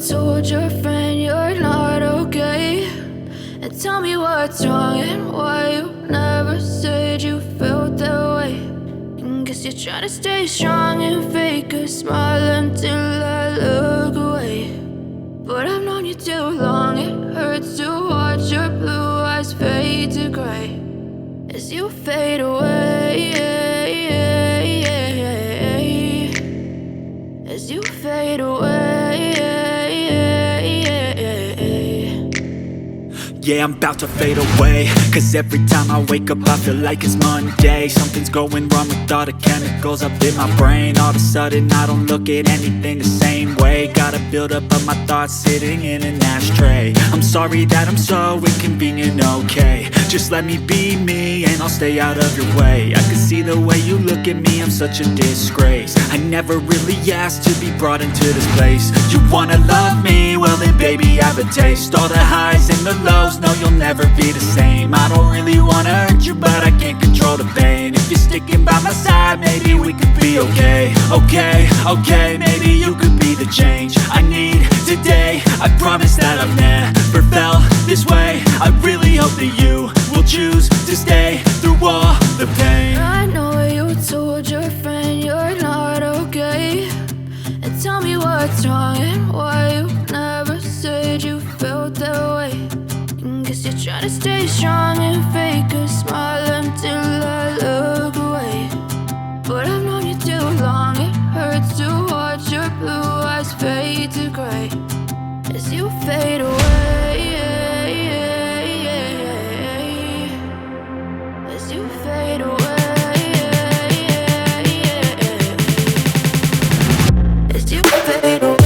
told your friend you're not okay. And tell me what's wrong and why you never said you felt that way. And guess you're trying to stay strong and fake a smile until I look away. But I've known you too long, it hurts to watch your blue eyes fade to gray as you fade away, as you fade away. Yeah, I'm about to fade away, cause every time I wake up I feel like it's Monday. Something's going wrong with all the chemicals up in my brain. All of a sudden I don't look at anything the same way. Gotta build up of my thoughts sitting in an ashtray. I'm sorry that I'm so inconvenient, okay. Just let me be me and I'll stay out of your way. I can see the way you look at me, I'm such a disgrace. I never really asked to be brought into this place. You wanna love me? Well then baby I have a taste. All the highs and the lows, no you'll never be the same. I don't really wanna hurt you but I can't control the pain. If you're sticking by my side maybe we could be okay. Okay, maybe you could be the change I need today. I promise that I've never felt this way. I really hope that you will choose to stay through all the pain. I know you told your friend you're not okay. And tell me what's wrong and why you never said you felt that way. And guess you're trying to stay strong and fake a smile until I look away. But I've known you too long, it hurts to watch your blue eyes fade to gray as you fade away, as you fade away, as you fade away.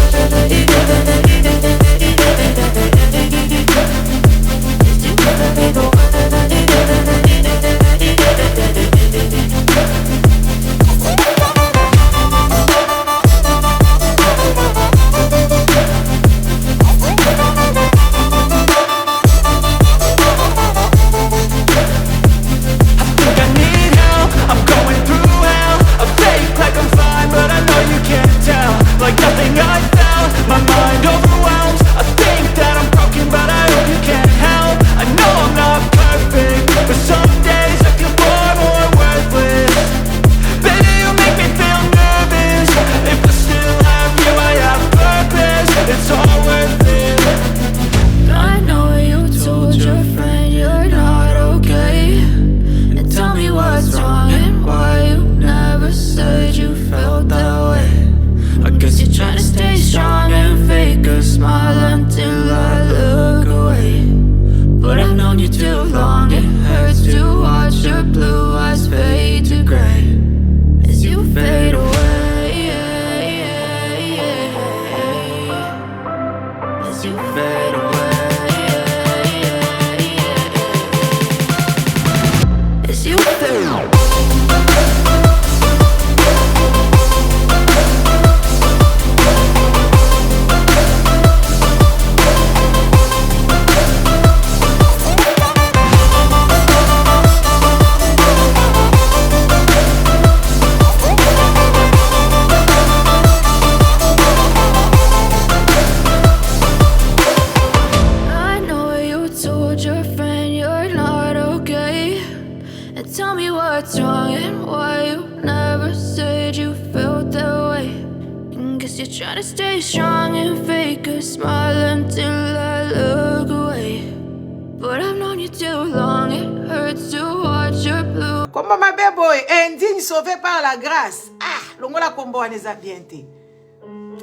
Comment ma belle boy, indigne sauvé par la grâce. Ah, l'ongola combo on les a bien été.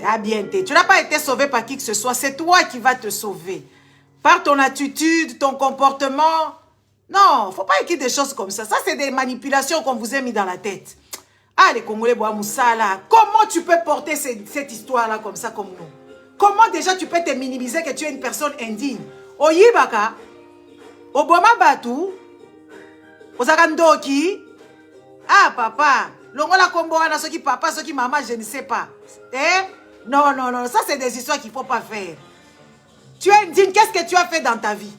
Ah bien été. Tu n'as pas été sauvé par qui que ce soit, c'est toi qui vas te sauver. Par ton attitude, ton comportement. Non, faut pas écrire des choses comme ça. Ça, c'est des manipulations qu'on vous a mis dans la tête. Ah, les Congolais, Moussala, comment tu peux porter cette histoire-là comme ça, comme nous? Comment déjà tu peux te minimiser que tu es une personne indigne? Oyibaka, Obama Batou, Ozakandoki. Ah, papa, l'ongola combo wana soki papa, soki maman, je ne sais pas. Eh? Non, non, non, ça c'est des histoires qu'il ne faut pas faire. Tu es indigne, qu'est-ce que tu as fait dans ta vie?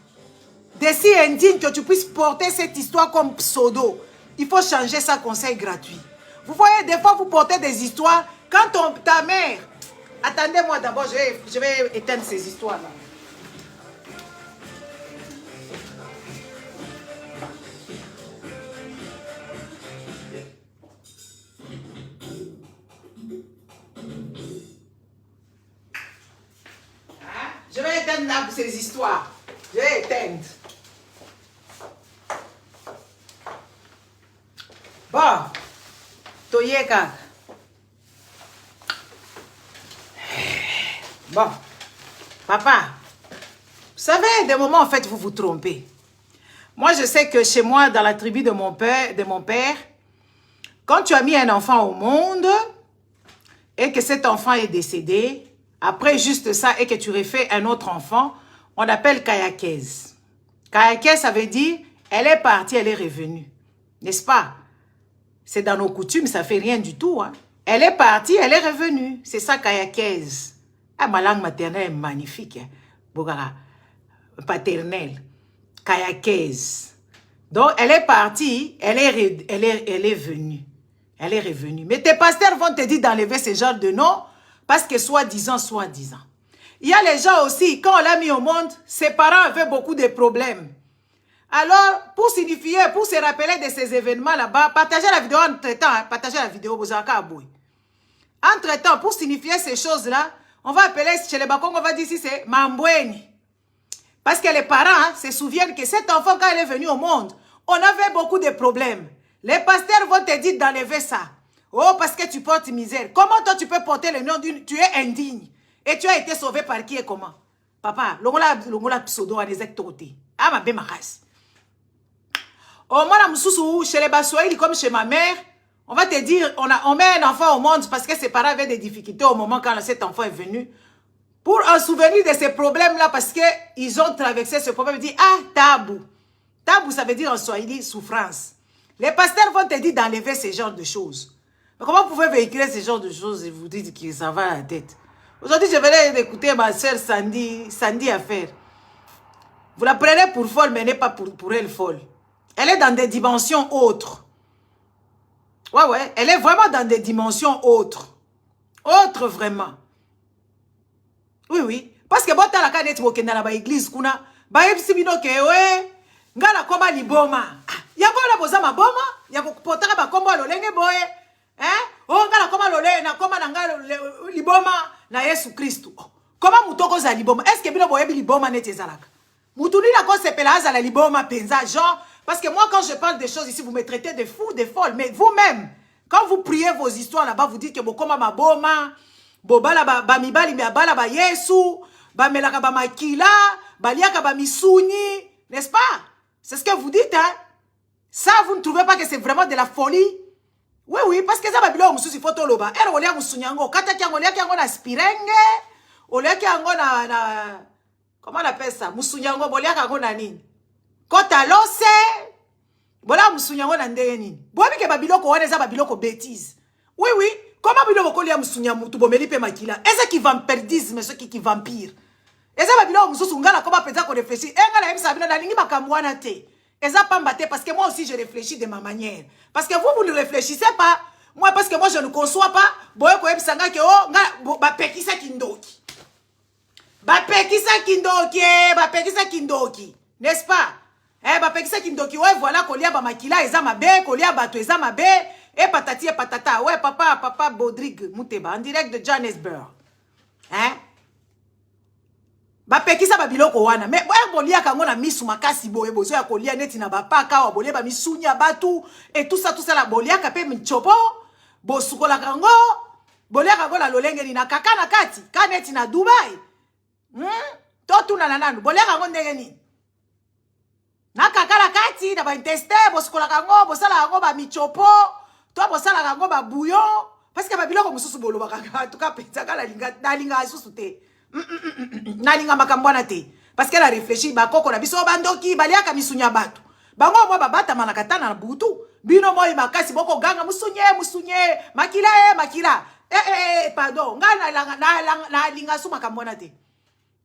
Des si indigne que tu puisses porter cette histoire comme pseudo. Il faut changer ça, conseil gratuit. Vous voyez, des fois vous portez des histoires, quand ta mère Attendez-moi d'abord, je vais éteindre ces histoires-là. Je vais éteindre ces histoires. Je vais éteindre. Bon. Toyeka. Bon. Papa. Vous savez, des moments, en fait, vous vous trompez. Moi, je sais que chez moi, dans la tribu de mon père, quand tu as mis un enfant au monde et que cet enfant est décédé, après juste ça, et que tu refais un autre enfant, on appelle kayakez. Kayakez, ça veut dire, elle est partie, elle est revenue. N'est-ce pas? C'est dans nos coutumes, ça fait rien du tout. Hein? Elle est partie, elle est revenue. C'est ça, kayakez. Ah, ma langue maternelle est magnifique. Hein? Bogara, paternelle. Kayakez. Donc, elle est partie, elle est venue. Elle est revenue. Mais tes pasteurs vont te dire d'enlever ce genre de nom, parce que soi-disant. Il y a les gens aussi, quand on l'a mis au monde, ses parents avaient beaucoup de problèmes. Alors, pour signifier, pour se rappeler de ces événements là-bas, partagez la vidéo entre-temps, hein, partagez la vidéo, entre-temps, pour signifier ces choses-là, on va appeler, chez les Bakong, on va dire ici, c'est Mambweni. Parce que les parents hein, se souviennent que cet enfant, quand il est venu au monde, on avait beaucoup de problèmes. Les pasteurs vont te dire d'enlever ça. Oh, parce que tu portes misère. Comment toi tu peux porter le nom d'une... Tu es indigne. Et tu as été sauvé par qui et comment? Papa, l'ongola pseudo à des ectotés. Ah, ma belle race. Oh, moi, chez les Baswahili, comme chez ma mère, on va te dire, on met un enfant au monde parce que ses parents avaient des difficultés au moment quand cet enfant est venu. Pour un souvenir de ces problèmes-là, parce qu'ils ont traversé ce problème, ils disent, ah, tabou. Tabou, ça veut dire en Swahili, souffrance. Les pasteurs vont te dire d'enlever ce genre de choses. Mais comment vous pouvez véhiculer ce genre de choses et vous dites que ça va à la tête? Aujourd'hui, je venais d'écouter ma soeur Sandy Affaire. Vous la prenez pour folle, mais n'est pas pour elle folle. Elle est dans des dimensions autres. Ouais, elle est vraiment dans des dimensions autres. Autres, vraiment. Oui. Parce que bon, t'as la canette qui dans la église, kuna, ba ebisibino ke we, ngala koma liboma. Yako la boza maboma, yako potaka ba kombo lolenge boye. Oh, ngala koma lole na koma na ngala liboma na Yesu Kristu. Comment mutoko za liboma? Est-ce que bino boye liboma nete zalaka? Mutuni na ko sepela za la liboma penza genre parce que moi quand je parle des choses ici vous me traitez de fou, de folle, mais vous-même quand vous priez vos histoires là-bas vous dites que bokoma maboma, bobala ba mibali me abala ba Yesu, ba melaka ba makila, baliaka ba misuni, n'est-ce pas? C'est ce que vous dites hein? Ça vous ne trouvez pas que c'est vraiment de la folie? Oui, parce que ça va bien mususi photo loba. Elle olia musunyango, kata kyango lia kyango na spirenge, olia kyango na comment on appelle ça? Musunyango bolia kyango na nini? Kota lose, bola musunyango na ndenge nini? Bobi ke babiloko wana za babiloko bêtise. Oui, comment biloko kolia musunyango tu bomeli pe makila? Est-ce qui vampirisme ceux qui vampire? Est-ce babiloko mususu ngala koba penza ko réfléchir? Ngala yebisa bino na lingi makamwana te. Eza pambate parce que moi aussi je réfléchis de ma manière. Parce que vous ne réfléchissez pas. Moi parce que moi je ne conçois pas. Boye ko ebisanga ke oh nga ba pekisa kindoki. Ba pekisa kindoki. N'est-ce pas? Ba pekisa kindoki ouais voilà kolia ba makila eza mabe, kolia bato eza mabe et patati et patata. Ouais papa Bodrigue Muteba en direct de Johannesburg. Bapekisa babiloko wana mais bolia kango na misu makasi boye bozo ya kolia neti na bapaka wa bolia ba misunya batu et tout ça la bolia kape mchopo bosukola kango bolia kango la lolenge ni na kaka na kati kaneti na Dubai to tuna na nanu bolia kango ndenge ni na kaka la kati na ba inteste bosukola kango bosala kango ba michopo to bosala kango ba bouillon parce que babiloko mususu boloba kaka to ka penza kala linga susu te. Nalinga makambwana te parce qu'elle a réfléchi ba koko na biso bandoki baliaka misunya batu bango mo babata malakata na butu bino moyi makasi boko ganga musunye makila pardon na linga su makambwana te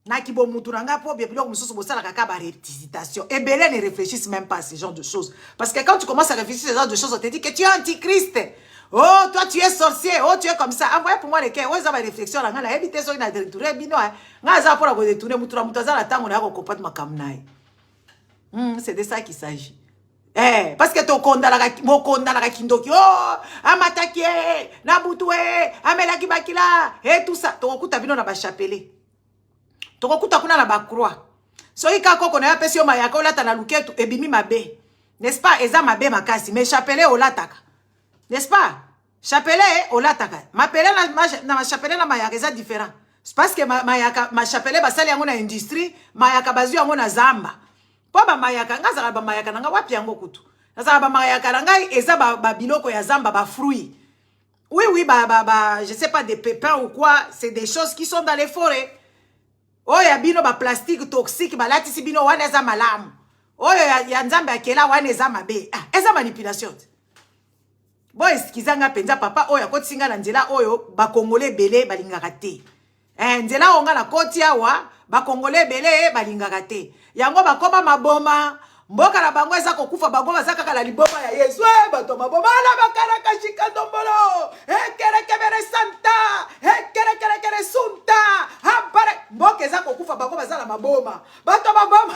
na kibo mutu nga po bien biloko mususu bosala kaka ba récitation et Bélé ne réfléchissent même pas à ce genre de choses parce que quand tu commences à réfléchir à ce genre de choses on te dit que tu es antichrist. Oh, toi, tu es sorcier. Oh, tu es comme ça. Envoyez pour moi les cœurs. Ouais, ça va réflexion. Là, la éviter ça, il a détourné. Bino, hein. Nga za pour la détourner. Moutoura, moutoura, la tango, on a recomporté ma kamnaï. C'est de ça qu'il s'agit. Eh, parce que ton condamnera kindoki. Oh, amataki, nabutue, amelaki bakila. Et tout ça. Ton coup, t'as vu, on a ba chapelé. Ton coup, t'as vu, on a ba croix. Soki kako qu'on a appelé mayaka, ola tana luketu, ebimi mabe. N'est-ce pas? Eza mabe makasi. Mais chapelé, ola taka. N'est-ce pas? Chapelet, olataka. Ma pele na chapelet na mayaka eza différent. C'est parce que ma chapelet basali yango na industrie, mayaka bazu yango na zamba. Po ba mayaka ngazaka ba mayaka nanga wapi yango kutu. Nazaka ba mayaka nanga eza ba biloko ya zamba ba fruits. Oui, je sais pas, des pépins ou quoi, c'est des choses qui sont dans les forêts. Oh, ya bino ba plastique toxique, ba latisi bino wana eza malamu. Oh, ya nzambe akela wana eza mabe. Ah, eza manipulation. Bon, eskizanga penza papa oyo akotinga na nzela oyo ba congolais belé balingaka te. Nzela onga na koti awa ba congolais belé balingaka te. Yango bakoma maboma, mboka na bango eza kokufa bango bazaka kala liboma ya Yesu. Bato maboma la bakala kashika ndombolo. Kere kebere santa, kere sunta. Habare mboka eza kokufa bango bazala maboma. Bato maboma.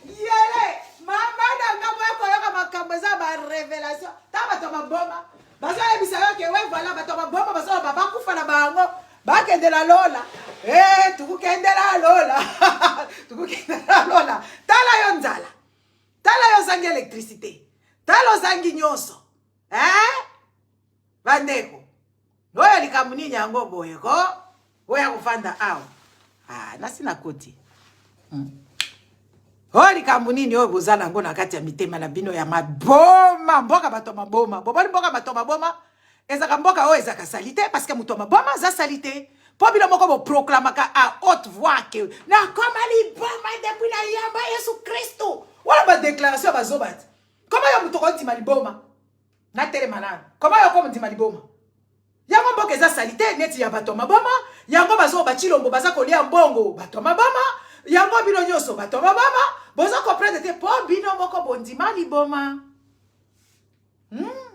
Yele mama na ngamo yako yoka makambo za ba révélation. Ta bato maboma. Bazo yebisa yoke we voilà bato maboma bazo baba kufa na bango. Bakende la lola. Tukukende la lola. Tukukende la lola. Tala yo nzala. Tala yo zangi électricité. Tala yo zangi nyonso. Bandeko. Oyo likamuni nyango boye ko. Oya kufanda awo. Nasi na koti. Oli kambunini oyo bozala ngo na kati ya mitema na bino ya maboma mboka bato maboma bobali mboka bato maboma ezaka mboka oyo ezaka salite parce que muto maboma za salite po bino moko bo proclamaka à haute voix que na koma liboma depuis na yamba Yesu Kristo wala ba déclaration bazobat koma yo muto ko ndima liboma na telema nana koma yo ko ndima liboma yango mboka eza salite neti ya bato maboma yango bazo ba chilombo baza kolia mbongo bato maboma yango bino nyoso bato maboma bozo comprendre te po bino moko bondima liboma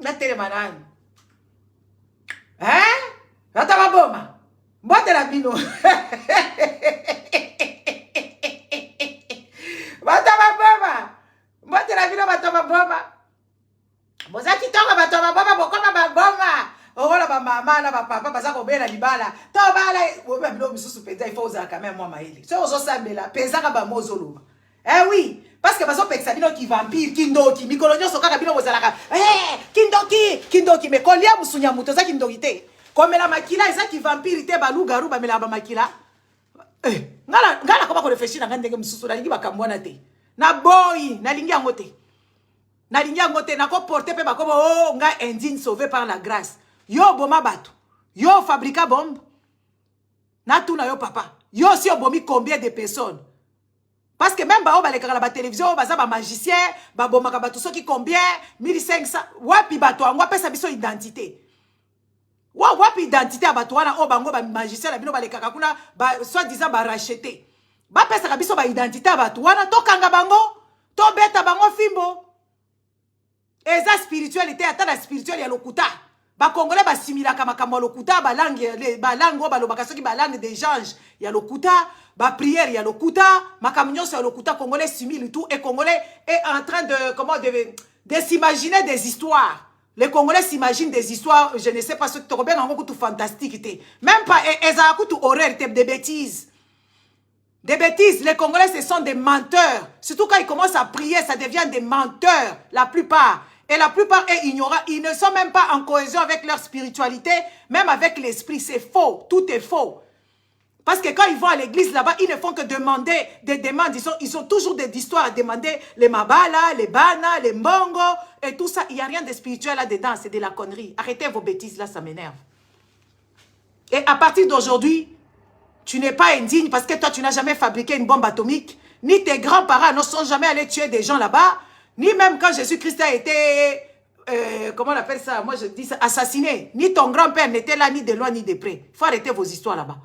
na telema nani bato maboma mbote la bino bato maboma mbote la bino bato maboma boza kitoko bato maboma bokoma maboma okola ba mama na ba papa baza kobela libala to bala obe bilo misusu penza il faut oza quand même moi maili so ozo sambela penza ka ba mozoloba oui parce que bazo peksa bino ki vampire kindoki mikolonyo so kaka bino bozalaka kindoki me kolia musunya muto za kindoki te komela makila eza ki vampire te balugaru ba mela ba makila ngala ko ba ko réfléchir na ngandenge misusu na lingi bakambwana te na boy na lingi yango te na ko porter pe bakobo oh nga indigne sauvé par la grâce. Yo boma bato. Yo fabrica bombe. Na tuna yo papa. Yo si obomi combien de personnes? Parce que même ba baleka la télévision baza ba magicien, ba bomaka bato soki combien 1500 wapi bato angwa pesa biso identité. Wapi identité bato wana o bango ba magicien la bino baleka kuna ba soit disant ba racheter. Ba pesa ka biso ba identité bato wana to kanga bango, to beta bango fimbo. Eza spiritualité ata la spirituel ya lokuta. Ba congolais ba simila kama kama lokuta ba langue ba lobaka soki ba langue des anges ya lokuta ba prière ya lokuta makamunyo ya lokuta congolais simile tout et congolais est en train de s'imaginer des histoires. Les congolais s'imaginent des histoires, je ne sais pas ce que tu bien encore tout fantastique même pas eza tout horreur des bêtises. Des bêtises, les congolais ce sont des menteurs. Surtout quand ils commencent à prier, ça devient des menteurs la plupart. Et la plupart est ignorant. Ils ne sont même pas en cohésion avec leur spiritualité, même avec l'esprit. C'est faux. Tout est faux. Parce que quand ils vont à l'église là-bas, ils ne font que demander des demandes. Ils ont toujours des histoires à demander. Les mabala, les bana, les mbongo et tout ça. Il n'y a rien de spirituel là-dedans. C'est de la connerie. Arrêtez vos bêtises là, ça m'énerve. Et à partir d'aujourd'hui, tu n'es pas indigne parce que toi, tu n'as jamais fabriqué une bombe atomique. Ni tes grands-parents ne sont jamais allés tuer des gens là-bas. Ni même quand Jésus-Christ a été, comment on appelle ça, moi je dis ça, assassiné. Ni ton grand-père n'était là, ni de loin, ni de près. Il faut arrêter vos histoires là-bas.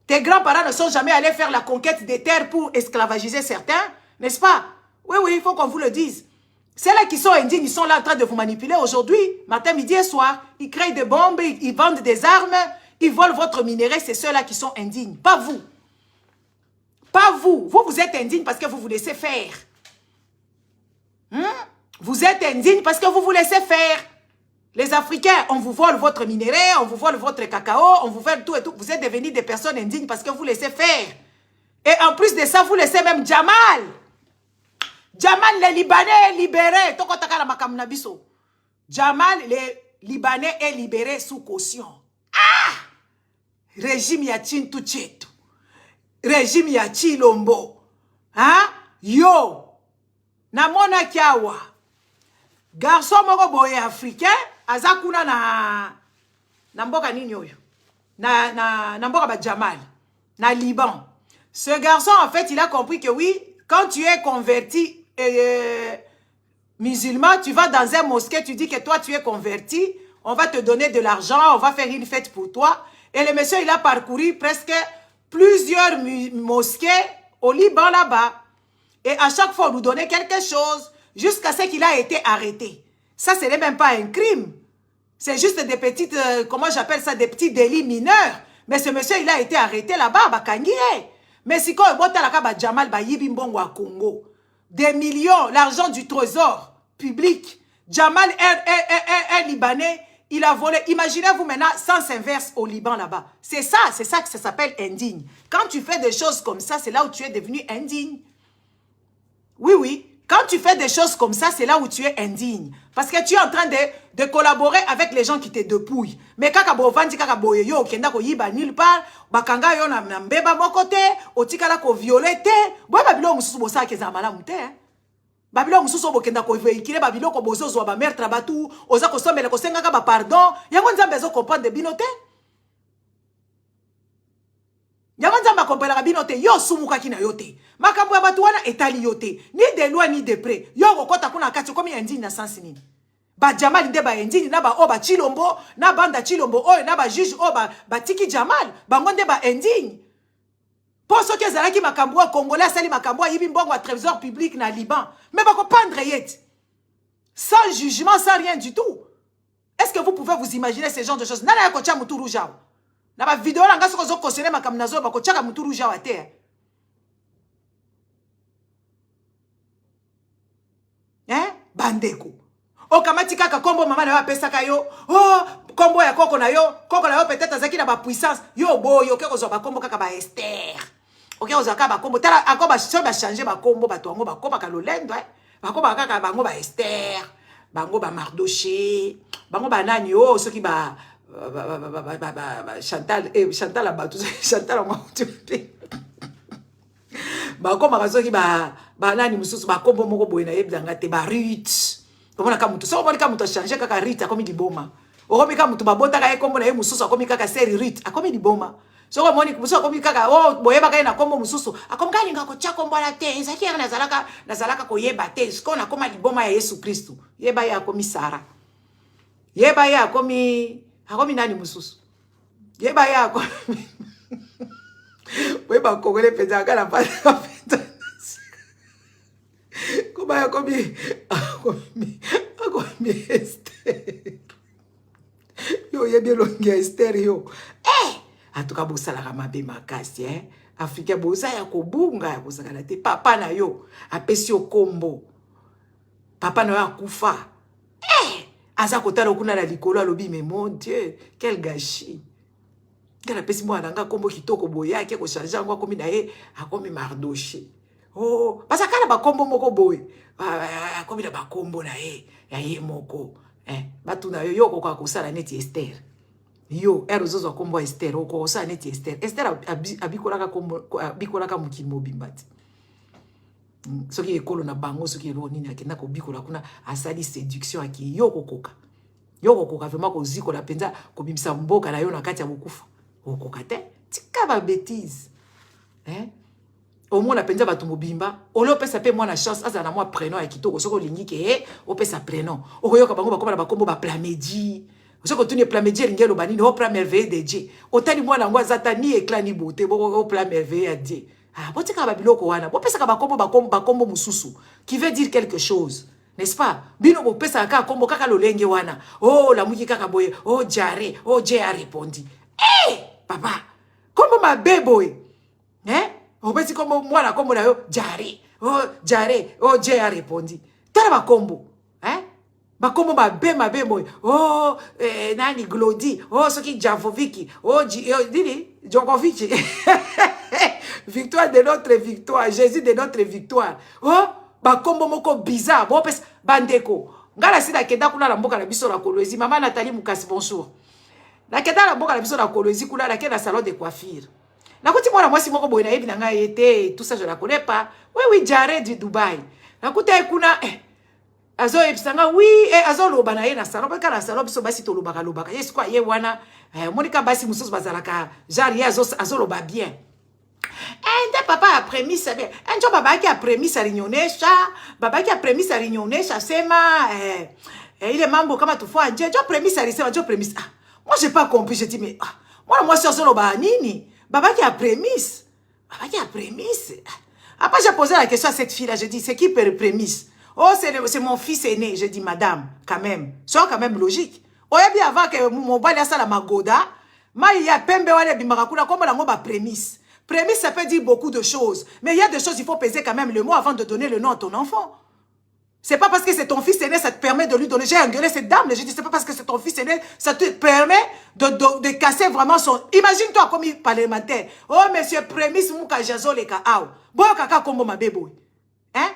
Tes grands-parents ne sont jamais allés faire la conquête des terres pour esclavagiser certains, n'est-ce pas? Oui, il faut qu'on vous le dise. Ceux-là qui sont indignes, ils sont là en train de vous manipuler aujourd'hui, matin, midi et soir. Ils créent des bombes, ils vendent des armes, ils volent votre minerai. C'est ceux-là qui sont indignes, pas vous. Pas vous. Vous, vous êtes indignes parce que vous vous laissez faire. Vous êtes indignes parce que vous vous laissez faire. Les Africains, on vous vole votre minerai, on vous vole votre cacao, on vous vole tout et tout. Vous êtes devenus des personnes indignes parce que vous laissez faire. Et en plus de ça, vous laissez même Jamal. Jamal, les Libanais libérés. Jamal, les Libanais est libéré sous caution. Ah! Régime Yachin Touchetou. Régime Yachi Lombo. Hein? Yo! Namona Kiawa. Garçon moko boye africain. Azakuna na mboka nini oyo. Na mboka ba Jamal. Na Liban. Ce garçon, en fait, il a compris que oui, quand tu es converti musulman, tu vas dans un mosquée, tu dis que toi, tu es converti, on va te donner de l'argent, on va faire une fête pour toi. Et le monsieur, il a parcouru presque plusieurs mosquées au Liban là-bas. Et à chaque fois, on nous donnait quelque chose jusqu'à ce qu'il a été arrêté. Ça, ce n'est même pas un crime. C'est juste des petites, comment j'appelle ça, des petits délits mineurs. Mais ce monsieur, il a été arrêté là-bas, à Kangié. Mais si quand on a Jamal Bayibimbongo à Congo, des millions, l'argent du trésor public, Jamal est Libanais, il a volé. Imaginez-vous maintenant, sens inverse au Liban là-bas. C'est ça que ça s'appelle indigne. Quand tu fais des choses comme ça, c'est là où tu es devenu indigne. Oui, oui. Quand tu fais des choses comme ça, c'est là où tu es indigne. Parce que tu es en train de collaborer avec les gens qui te dépouillent. Mais quand tu es yo, kenda ko yiba nulle part, bakanga yo na mbeba mokote, otikala ko violete, boy babilo mususu bosa ke za malamu te. Babilo mususu bokenda ko veikile babilo ko bozo zo ba meurtre batu, oza ko sombele ko senga ka ba pardon, yango nzambe zo comprendre de binote. Yango nzamba kompela binote yo sumuka kina yote. Makambo ya batu wana etali yote. Ni de loin ni de près. Yo kokota kuna kati komi indigne na sensi nini. Ba Jamal nde ba indigne na ba oba Chilombo, na banda Chilombo oyo na ba juge oba batiki Jamal, bango nde ba indigne. Pour ceux qui zalaki makambo wa Congolais sali makambo yibi mbongo à trésor public na Liban. Mais ba ko pendre yet. Sans jugement, sans rien du tout. Est-ce que vous pouvez vous imaginer ce genre de choses? Nana ya kocha muturu jao. Na ba vidéo la ngaso ko kosene makam nazo ba kocha ka muturu jao ate. Bandeko. O kamati kaka kombo mama na pesa kayo. Oh, kombo ya koko na yo peut-être azaki na ba puissance. Yo boyo ke kozo ba kombo kaka ba Esther. OK ozo ka ba kombo tala akoba so ba changer ba kombo ba tongo ba koba ka lolendo Ba koba kaka bango ba Esther, bango ba Mardoché, bango ba nani oh ceux qui ba Chantal Chantal la ba tout Chantal moi tu ba koma kazo ki ba nani mususu ba kombo moko boye na yebdanga te ba Ruth. Komona ka mutu so ka mutu changer kaka Ruth akomi diboma. Okomi ka mutu ba bota ka kombo na ye mususu akomi kaka seri Ruth akomi diboma. So ko moni mususu akomi kaka oh boyeba ka na kombo mususu akomi ka linga ko cha kombo la te ezaki na zalaka ko yeba te sko na koma diboma ya Yesu Kristo. Yeba ya akomi Sara. Yeba ya akomi nani mususu. Yeba ya akomi Weba Congolais peza kala pa. Comment ya komi Esther. Yo yebi longi Esther yo. Atuka bosala ka mabe makasi Afrika bosa ya kobunga ya bosala te papa na yo apesi yo kombo. Papa na yo akufa. Aza kotala kuna na likolo alobi mais mon Dieu, quel gâchis. Kala pesi mo alanga kombo kitoko boya ke ko changer ngo komi na ye akomi Mardoché. Oh, parce que ba kombo moko boy. Akomi na ba kombo na ye ya ye moko. Batu na yo ko ko sala neti Esther. Yo erozo kombo Esther ko sala neti Esther. Esther abikolaka kombo abikolaka mukili mobimbati. Soki ekolo na bango soki ro nini akenda ko bikola kuna asali séduction aki yo kokoka. Yo kokoka vraiment ko zikola penza ko bimisa mboka na yo na kati ya bokufa. Okoka te tika ba bêtise au moins la penza batu mobimba olo pesa pe moi na chance aza na moi prénom ya kitoko soko lingi ke o pesa prénom okoyoka bango bakoma na bakombo ba Plamedi soko tuni Plamedi ringelo banini o plan merveille de Dieu otani moi na ngwa zata ni éclat ni beauté o plan merveille ya Dieu botika ba biloko wana bo pesa ka bakombo mususu qui veut dire quelque chose n'est-ce pas? Bino bopesa kaka kombo kaka lolenge wana. Oh, la muki kaka boye. Oh, Jare. Oh, Jay a répondu. Eh, papa. Kombo ma boy. Hein? Obesi kombo mwana kombo na yo Jare. Oh, Jare. Oh, Jay a répondu. Tala ba kombo. Hein? Ba kombo ma boy. Oh, nani Glody. Oh, soki Javoviki. Oh, Didi Djokovic. Victoire de notre victoire. Jésus de notre victoire. Oh, ba kombo moko bizarre. Bon, pes bandeko. Ngala sida kenda kuna la mboka la biso la Kolwezi. Maman Nathalie Mukasi, bonjour. La kenda la mboka la biso la Kolwezi kuna la kenda salon de coiffure. Na kuti mwana mwasi moko boy na yebi na nga été, tout ça je la connais pas. Oui, Jared du Dubaï. Na kuti kuna azo epsanga oui azo loba na ye na salon parce que na salon biso basi to lobaka lobaka. Yes quoi ye wana Monica basi mususu bazalaka genre ye azo loba bien. Et papa a prémis ça bien. Un jour baba qui a prémis sa rignonnesha, baba qui a prémis sa rignonnesha sema il est mambo comme tu fois Dieu a prémis sa risema Dieu prémis. Ah, moi j'ai pas compris, je dis mais moi sur solo ba nini? Baba qui a prémis. Baba qui a prémis. Après j'ai posé la question à cette fille là, je dis c'est qui prémis? Oh c'est mon fils aîné, je dis madame quand même. Sois quand même logique. Oh et bien avant que mon bali a ça la magoda, ma il y a pembe wale bimarakuna comme la ngoba prémisse. Prémisse, ça peut dire beaucoup de choses. Mais il y a des choses, il faut peser quand même le mot avant de donner le nom à ton enfant. C'est pas parce que c'est ton fils aîné, ça te permet de lui donner. J'ai engueulé cette dame, j'ai dit, c'est pas parce que c'est ton fils aîné, ça te permet de casser vraiment son... Imagine-toi comme il parlementaire. Oh, monsieur Prémisse, mouka jazo le ka aou. Bon, kaka kombo ma bébé. Hein?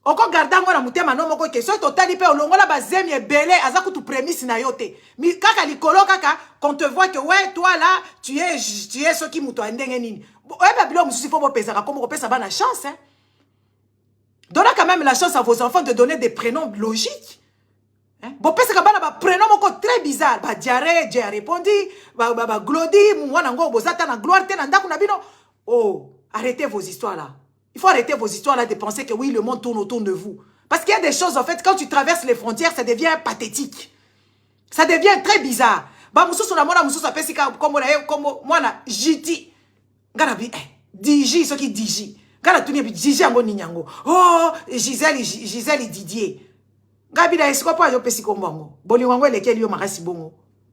Oko garda ngona mutema no moko ke so totali pe olongola bazemi ebele azaku tu prémisse na yote. Mi kaka likolo kaka quand te voit que ouais toi là tu es ce qui muto ndenge nini. Ouais babilo mususi faut bo pesa comme pesa ba na chance hein. Donnez quand même la chance à vos enfants de donner des prénoms logiques. Hein? Bo pesa ka bana ba prénom moko très bizarre. Ba Diaré, j'ai répondu, ba Glody, mwana ngo bozata na gloire te na ndaku na bino. Oh, arrêtez vos histoires là. Il faut arrêter vos histoires là de penser que oui, le monde tourne autour de vous. Parce qu'il y a des choses, en fait, quand tu traverses les frontières, ça devient pathétique. Ça devient très bizarre. Bah, moussou na mona moussou sa pesi comme moi na jiti. Ngana bi Diji, ce qui Diji. Ngana tuni bi Diji ango ninyango. Oh, Gisèle Didier. Gabi da esiko po yo pesi kombongo. Boli wango lekeli yo makasi bongo.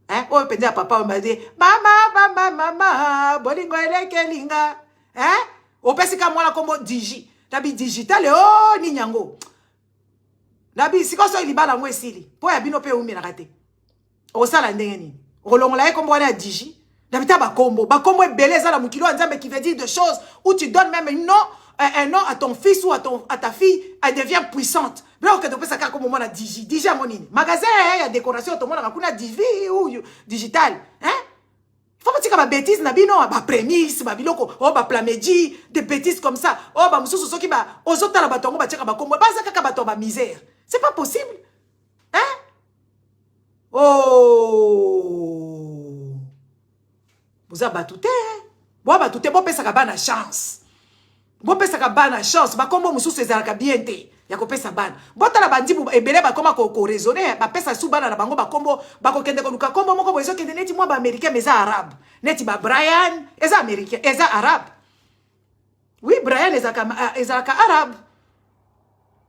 Hein? Oh, pende papa on m'a dit mama, bolingo elekeli nga. Hein? Au pesika mwana kombo Digi. Tabi digital oh ni nyango. Nabi siko so ilibala ngwe sili. Po ya bino pe umi na kate. O sala ndenge ni. Rolongola e kombo wana Digi. Nabi ta ba kombo ebele za la mukilo nzambe qui veut dire des choses où tu donnes même un nom à ton fils ou à ta fille, elle devient puissante. Blanc que tu peux savoir comme mwana Digi. Digi à monini. Magasin il y a décoration tout monde na Divi ou digital, hein? Faut pas dire que ma bêtise na bino ba prémisse ba biloko oh ba plamédi des bêtises comme ça oh ba mususu soki ba ozota la batongo ba tcheka ba kombo ba zaka bato ba misère c'est pas possible hein oh vous abatouté bo batouté bo pesa ka bana chance ba kombo mususu ezalaka bien te ya ko pesa bana botala bandi ebele ba koma ko raisonner ba pesa su bana na bango ba kombo ba ko kende ko luka kombo moko bozo kende neti mwa ba américain mais za arabe neti ba Brian eza américain eza arabe oui Brian eza ka arabe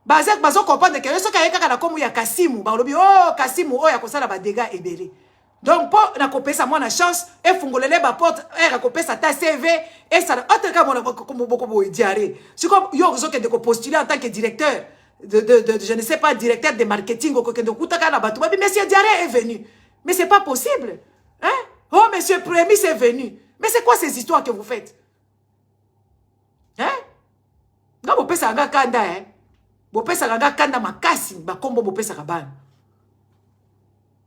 bazak bazo comprendre que so ka yeka na kombo ya Kasimu ba lobi oh Kasimu oh ya kosala ba dégâts ebele donc po na ko pesa mwana chance e fungolele ba porte e ko pesa ta CV et ça autre cas mwana kombo boko bo diaré c'est comme yo zo kende ko postuler en tant que directeur de je ne sais pas directeur de marketing ko kende kutaka na batu mais monsieur Diaré est venu mais c'est pas possible hein oh monsieur Prémisse est venu mais c'est quoi ces histoires que vous faites hein nga bo pesa nga kanda hein bo pesa nga kanda makasi ba kombo bo pesa ka bana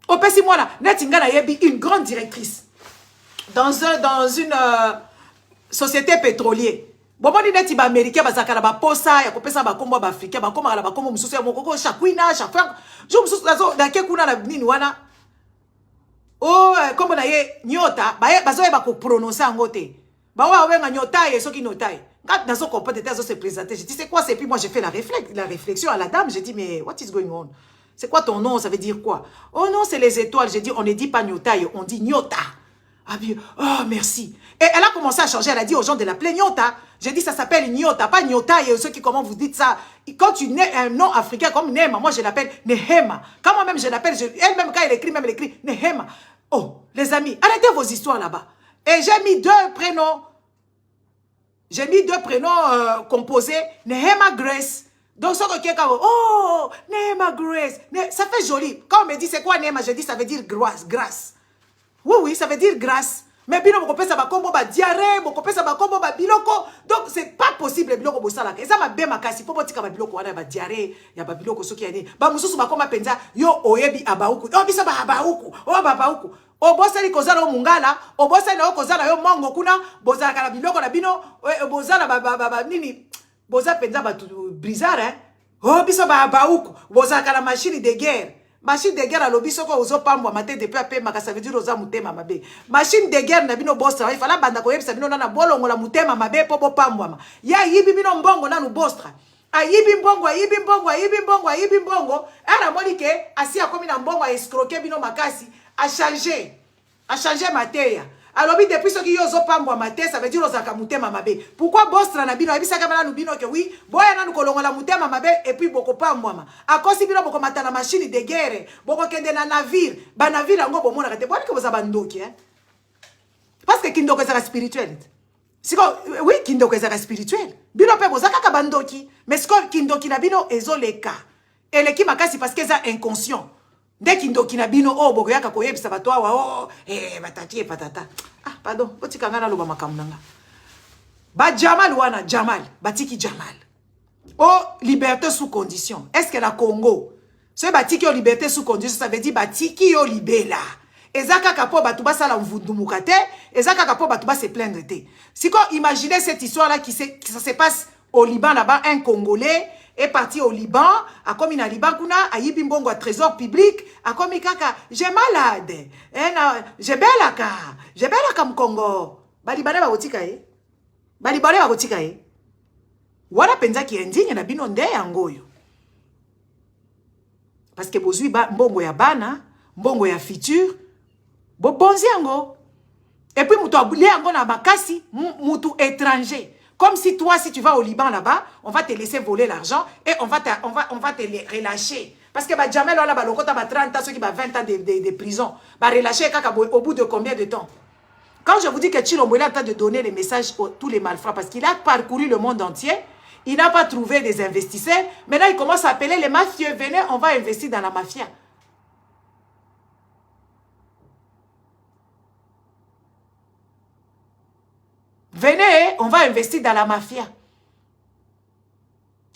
opesi moi là netinga na yebi une grande directrice dans une société pétrolière bon bon neti ba américain ba zakala ba posa ya kopesa ba kombo ba africain ba kombo ba kombo mususu ya mokoko chaque fois je mususu nazo dake kuna na nini wana oh kombo na ye nyota ba zo ba ko prononcer ngote ba wa wenga nyota ye soki nyota ye quand nazo comprendre te zo se présenter je dis c'est quoi c'est puis moi j'ai fait la réflexion à la dame j'ai dit mais what is going on. C'est quoi ton nom? Ça veut dire quoi? Oh non, c'est les étoiles. J'ai dit, on ne dit pas Nyota, on dit Nyota. Oh, merci. Et elle a commencé à changer. Elle a dit aux gens de l'appeler Nyota. J'ai dit, ça s'appelle Nyota, pas Nyota. Et ceux qui, comment vous dites ça? Quand tu nais un nom africain comme Nehema, moi je l'appelle Nehema. Quand moi-même je l'appelle, elle-même quand elle écrit, même elle écrit Nehema. Oh, les amis, arrêtez vos histoires là-bas. Et j'ai mis deux prénoms. J'ai mis deux prénoms composés. Nehema Grace. Donc, ça quelqu'un, oh, Nehema Grace. Ça fait joli. Quand on me dit c'est quoi Nehema, je dis ça veut dire grâce. Oui, oui, ça veut dire grâce. Mais bino moko pesa ba kombo ba diarrhée, moko pesa ba kombo ba biloko. Donc c'est pas possible biloko bosala. Et ça m'a bien makasi po botika ba biloko wana ba diarrhée, ya ba biloko soki yani. Ba mususu ba koma penza yo oyebi abauku. Oh bisa ba abauku. Oh ba abauku. O bosali kozala o mungala, o bosali o kozala yo mongo kuna, bozala kala biloko na bino, bozala ba nini. Boza penza ba brizard hein. Oh bisa ba abauku. Bozala kala machine de guerre. Machine de guerre à l'obiso ko ozo pambwa mate depuis ape maka ça veut dire oza mutema mabe. Machine de guerre na bino bostra il fallait banda ko yebisa bino na bolongo la mutema mabe po bo pambwa. Ya yibi bino mbongo na nu bostra. Ayibi mbongo, ayibi mbongo, ayibi mbongo, ayibi mbongo. Ana molike asi akomi na mbongo a escroquer bino makasi a changer mateya. Alors depuis ce qui yozo pambwa mate ça veut dire ozaka mutema mabe. Pourquoi bostra na bino ebisa kama na nu bino ke oui, boya na nu kolongo la mutema mabe et puis boko pambwa. Akosi bino boko mata na machine de guerre, boko kende na navire, ba navire ngo bomona kate boni ko boza bandoki hein. Parce que kindoko ezaka spirituel. Siko oui kindoko ezaka spirituel. Bino pe boza kaka bandoki, mais siko kindoki na bino ezoleka. Eleki makasi parce que ça inconscient. Dès kindoki na bino oh boko yaka koyebisa bato awa oh batati et patata. Ah pardon, botika ngana loba makamnanga. Ba Jamal wana Jamal, batiki Jamal. Oh liberté sous condition. Est-ce que la Congo ce batiki yo liberté sous condition ça veut dire batiki yo libela. Ezaka kapo batu basala mvundumuka te, ezaka kapo batu ba se plaindre te. Si quoi imaginez cette histoire là qui ça se passe au Liban là-bas, un Congolais est parti au Liban, a commis na Liban kuna, a yibi mbongo à trésor public, a commis kaka, j'ai malade, j'ai belaka mkongo. Balibane ba botika e. Balibane ba botika e. Wana penza ki endigne na bino nde yangoyo. Parce que bozui mbongo ya bana, mbongo ya futur, bo bonzi yango. Et puis mutu abuli yango na makasi, mutu étranger. Comme si toi, si tu vas au Liban là-bas, on va te laisser voler l'argent et on va te relâcher. Parce que jamais là, bah, 30 ans, ceux qui ont 20 ans de prison, bah, relâcher au bout de combien de temps? Quand je vous dis que Tshilombo est en train de donner les messages à tous les malfrats, parce qu'il a parcouru le monde entier, il n'a pas trouvé des investisseurs, maintenant il commence à appeler les mafieux, venez, on va investir dans la mafia. Venez, on va investir dans la mafia.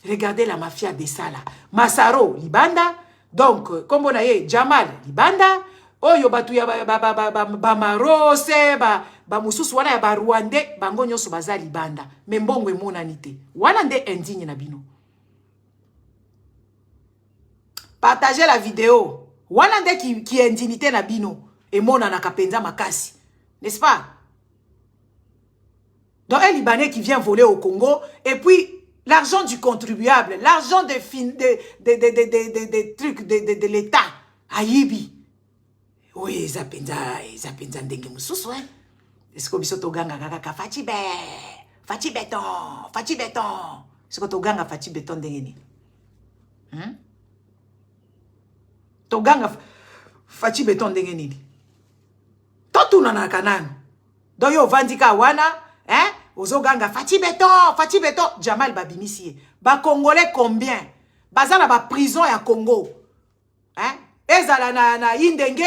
Regardez la mafia de ça là. Masaro, Libanda. Donc, comme on a dit, Jamal, Libanda. Oyo batu ya ba marose, ba mususu wana ya ba Rwandais, bango nyoso baza Libanda. Membongo emona nite. Wana nde indigne na bino. Partagez la vidéo. Wana nde qui indignité na bino. Emona na kapenza makasi. N'est-ce pas? Donc, un Libanais qui vient voler au Congo, et puis l'argent du contribuable, l'argent des trucs de l'État, Ayibi. Oui, zapenza ndenge mususu, hein. Est-ce que biso toganga kaka fachi beton. Est-ce que toganga fachi beton ndenge ni? Toganga fachi beton ndenge ni? Totuna na kanano. Donc yo vandika wana, hein? Ozoganga fachi beton, Jamal babimisi. Ba Congolais combien? Bazana ba prison ya Congo. Hein? Ezala na Indenge,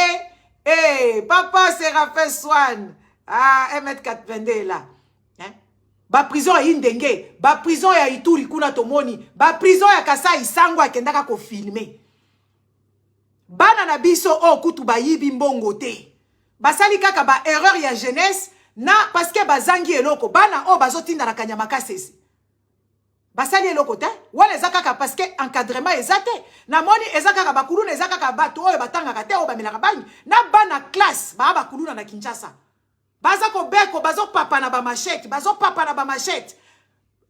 papa Séraphin Swan. Ah, 1m82 là. Hein? Ba prison ya Indenge, ba prison ya Ituri kuna tomoni, ba prison ya Kasai Sango akendaka ko filmer. Bana na biso o kutu ba yibi mbongo te. Basali kaka ba erreur ya jeunesse. Na parce que bazangi eloko bana o bazotinda na kanyamaka sesi basali eloko te wala ezaka parce que encadrement ezate na moni ezaka bakuluna ezaka bato oyo batanga te o bamelaka bani na bana classe ba bakuluna na Kinshasa bazako beko bazo papa na ba machette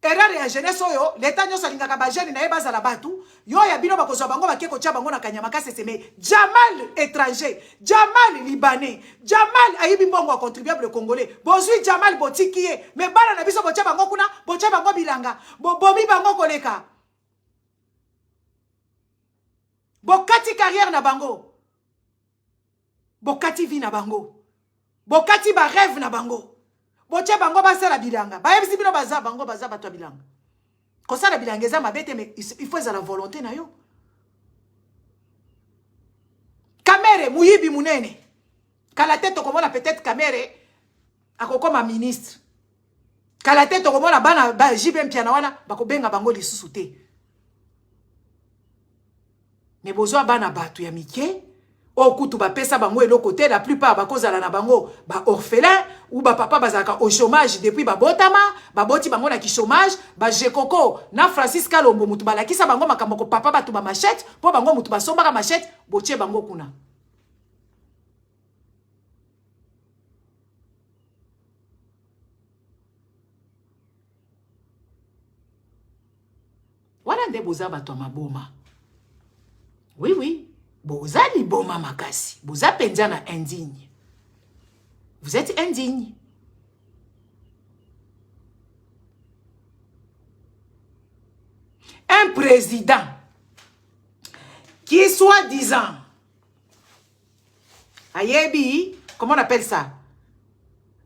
erreur ya jeunesse oyo l'état nyoso alingaka ba jeune na ye bazala batu yo ya bino bakozwa bango bakeko tia bango na kanyama kasese me Jamal étranger, Jamal libanais, Jamal ayibi mbongo a contribuable congolais, bozui Jamal botiki ye me bana na biso botia bango kuna, botia bango bilanga, bomi bango koleka, bokati carrière na bango, bokati vie na bango, bokati ba rêve na bango. Boche bango basala bilanga. Bayebisi bino baza bango baza batwa bilanga. Kosala bilanga eza mabete mais il faut la volonté na yo. Kamere muyibi munene. Kala tête komona peut-être kamere akokoma ministre. Kala tête komona bana ba JBM piana wana bakobenga bango lisusu te. Mais bozwa bana batu ya mike. Au kutu ba pesa bango elo côté la plupart ba kozala na bango ba orphelin ou ba papa bazaka au chômage depuis ba botama ba boti bango na ki chômage ba jekoko na Francis Kalombo mutu ba lakisa bango makambo ko papa batu ba machette po bango mutu ba somba ka machette botie bango kuna wana nde boza batu maboma. Oui oui. Boza liboma makasi. Boza penza na indigne. Vous êtes indigne. Un président qui soi-disant ayebi, comment on appelle ça?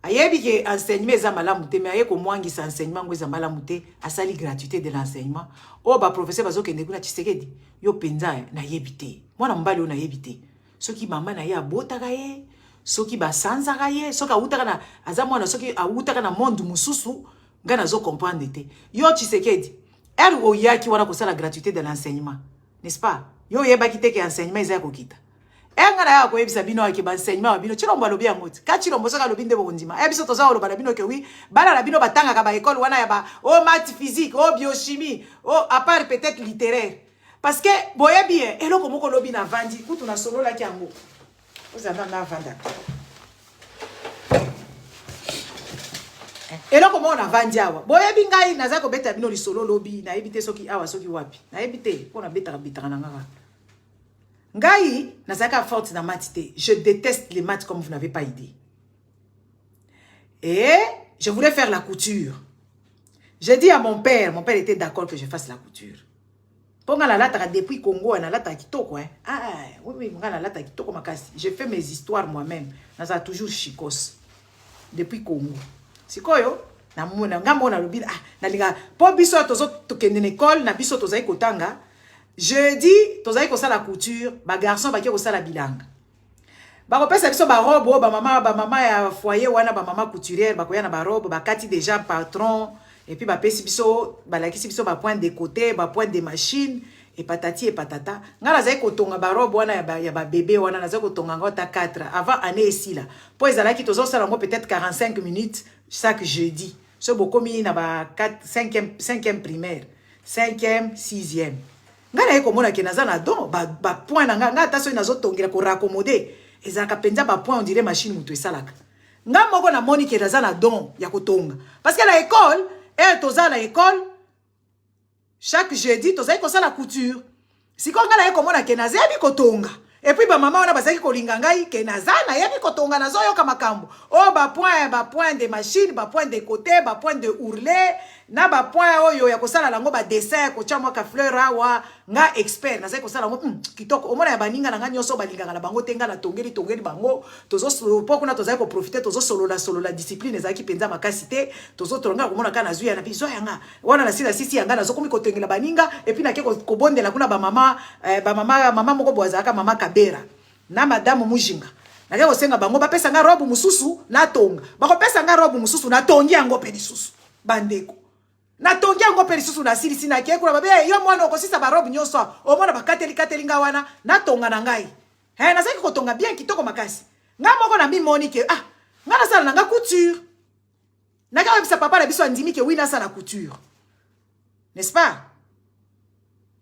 Ayebi que enseignement za malamute mais ayeko mwangisa enseignement ngwe za malamute asali gratuité de l'enseignement. Oh ba professeur bazo kende kuna Tshisekedi yo penza na yebite. Mwana mbali ona yebite. Soki mama na ye abotaka ye, soki basanzaka ye, soki awutaka na aza mwana soki awutaka na monde mususu ngana zo comprendre te. Yo Tshisekedi, oyaki wana kosala gratuité de l'enseignement. N'est-ce pas? Yo yebaki te ke enseignement eza kokita. Engana ya ko yebisa bino ke ba enseignement bino chilombo alobi yango ka chilombo soka alobi ndebo ndima ebiso toza oloba na bino ke wi bana na bino batanga ka ba école wana ya ba maths physique biochimie à part peut-être littéraire parce que boyebi eloko moko lobi na vandi kutu na solo la kiango ozana na vanda eloko mo na vandi awa boyebi ngai naza ko beta bino li solo lobi na ebite soki awa soki wapi na ebite ko na beta na ngaka. Ngai, nazaka forte na maths. Je déteste les maths comme vous n'avez pas idée. Et je voulais faire la couture. J'ai dit à mon père était d'accord que je fasse la couture. Ponga la lata depuis Congo, na lata kitoko hein. Ah oui, ponga la lata kitoko makasi. J'ai fait mes histoires moi-même. Naza toujours chicos depuis Congo. Sikoyo na mona ngamona lobi na linga po biso tozo tokende na école na biso tozai kotanga. Je dis, tozali ko sala couture, ba garçon ba ki ko sala bilanga. Ba ko pesa biso ba robe, ba mama ya foyer wana ba mama couturière, ba ko yana ba robe, ba kati déjà patron, et puis ba pesi biso, ba lakisi biso ba point de côté, ba point de machine, et patati et patata. Ngala zai ko tonga ba robe wana ya ba bébé wana na zai ko tonga ngota 4 avant année ici là. Po ezala ki tozo sala ngo peut-être 45 minutes chaque jeudi. So bokomi na ba 5e primaire, 5e, 6e. Ngana yeko mona ke naza na don ba point na nga taso nazo tongela ko raccommoder ezaka penza ba point on dirait machine muto esalaka nga moko na moni ke naza na don ya kotonga parce que la école toza na école chaque jeudi toza ko sala couture siko ngana yeko mona ke naza bi kotonga et puis ba mama wana bazaki kolinga ngai ke naza na yebi kotonga nazo yoka makambo ba point de machine ba point de côté ba point de ourlet na ba point oyo ya kosala lango ba dessin ko chamwa ka fleur awa nga expert naza ko sala ngo kitoko omona ya baninga na nga nyoso balinga na bango tenga na tongeli bango tozo poko na toza ko profiter tozo solo la discipline ezaki penza makasi te tozo tronga ko mona kana zuya na biso yanga wana na sila sisi yanga nazo komi ko tongela baninga et puis na ke ko bondela kuna ba mama moko boazaka mama Kabera na madame Mujinga na ke ko senga bango ba pesa nga robe mususu na tonga ba ko pesa nga robe mususu na tongi yango pe lisusu bandeko na tongi yango pe lisusu na silisi na ke kula babe yo mwana okosisa ba robe nyoso o mwana ba kateli nga wana na tonga na ngai na zaki ko tonga bien kitoko makasi nga moko na mi moni ke nga na sala nga couture na ka webisa papa na biso andimi ke wi na sala couture n'est-ce pas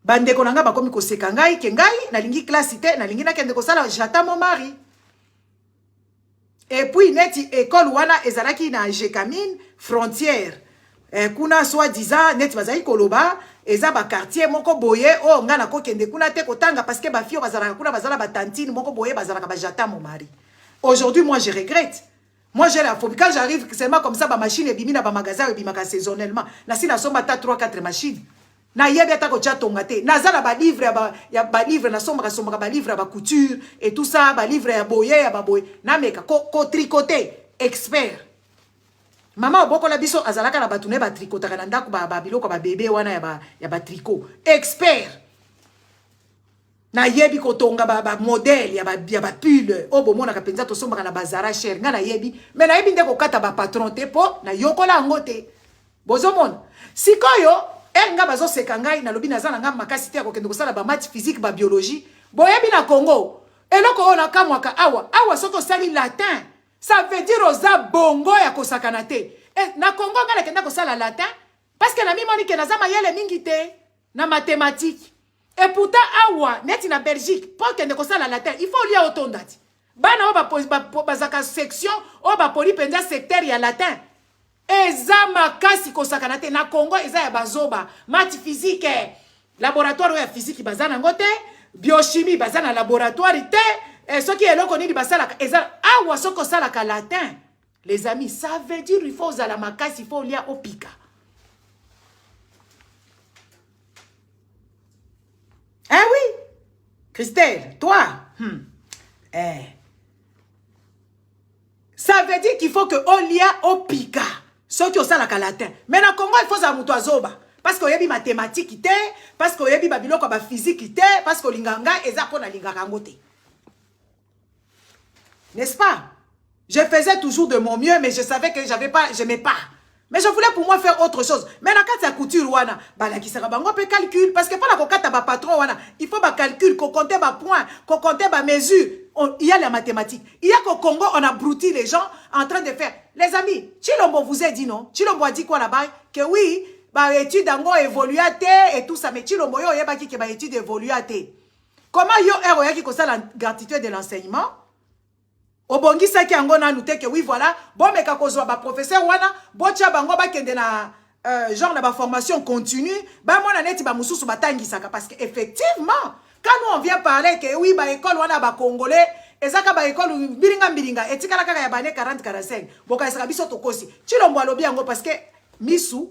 bandeko na nga bakomi koseka ngai ke ngai nalingi classe te nalingi na kende kosala j'attends mon mari et puis neti école wana ezalaki na Jekamine frontière kuna soi-disant net bazali koloba eza ba quartier moko boye o nga na kokende kuna te kotanga parce que ba fille bazalaka kuna bazala ba tantine moko boye bazalaka ba jata mon mari. Aujourd'hui moi je regrette. Moi j'ai la phobie quand j'arrive seulement comme ça ba machine et bimina ba magasin et bimaka saisonnellement. Na si na somba ta 3-4 machines. Na yebi ata ko chatonga te. Na za na ba livre ya ba livre na somba ba livre ya ba couture et tout ça ba livre ya boye ya ba boye. Na meka ko tricoter expert. Maman oboko la biso azalaka na batune ba tricotaka na ndako ba biloko ba bébé wana ya ba tricot expert. Na yebi kotonga ba modèle ya ba pull o bomona ka penza to somba na bazara cher nga na yebi mais na yebi ndeko kata ba patron te po na yokola ngote bozomona sikoyo nga bazo seka ngai na lobi nazana nga makasi te ko kendo kosala ba maths physique ba biologie boyebi na Congo eloko ona kamwaka awa soko sali latin ça veut dire oza bongo ya kosakana te na Congo nga na kenda kosala latin parce que na mimoni ke nazama yele mingi te na mathématiques. Et pourtant, awa, net na Belgique, pour que ne soit la latin, il faut lire autant d'ati. Bana oba bazaka section, oba poli penda secteur ya latin. Eza makasi kosakanate na Congo, eza ya bazoba, maths physique, laboratoire ya physique bazana ngote, biochimie bazana laboratoire te, et ce qui est là qu'on dit basala, eza awa soko sala ka latin. Les amis, ça veut dire il faut la makasi, il faut lire au pika. Hein oui, Christelle, toi, ça veut dire qu'il faut que on lia au pika, ce qui est ça la latin. Mais dans le Congo, il faut ça moutoizoba. Parce qu'il y a des mathématiques, parce qu'il y a des babiloko ba physique, parce que l'inganga est ça pour la lingarangote. N'est-ce pas? Je faisais toujours de mon mieux, mais je savais que j'aimais pas. Mais je voulais pour moi faire autre chose. Mais dans la couture, on peut calcul. Parce que pour la coquette, patron, il faut un calcul, qu'on compte ma point, qu'on compte ma mesure. Il y a la mathématique. Il y a qu'au Congo, on a brouti les gens en train de faire. Les amis, Chilombo vous a dit non? Chilombo a dit quoi là-bas? Que oui, études en évoluate et tout ça. Mais Chilombo, il y a qui études évoluate. Comment yo qui ça la gratitude de l'enseignement? Obongi saki angona nous que oui voilà bon mais kakozwa ba professeur wana bocha bango ba kende na genre na ba formation continue ba mona neti ba mususu batangi saka parce que effectivement quand nous on vient parler que oui ba école wana ba congolais ezaka ba école biringa etikala kaka ya bane 40 45 boka esaka biso tokosi Chilombo alobi yango parce que misu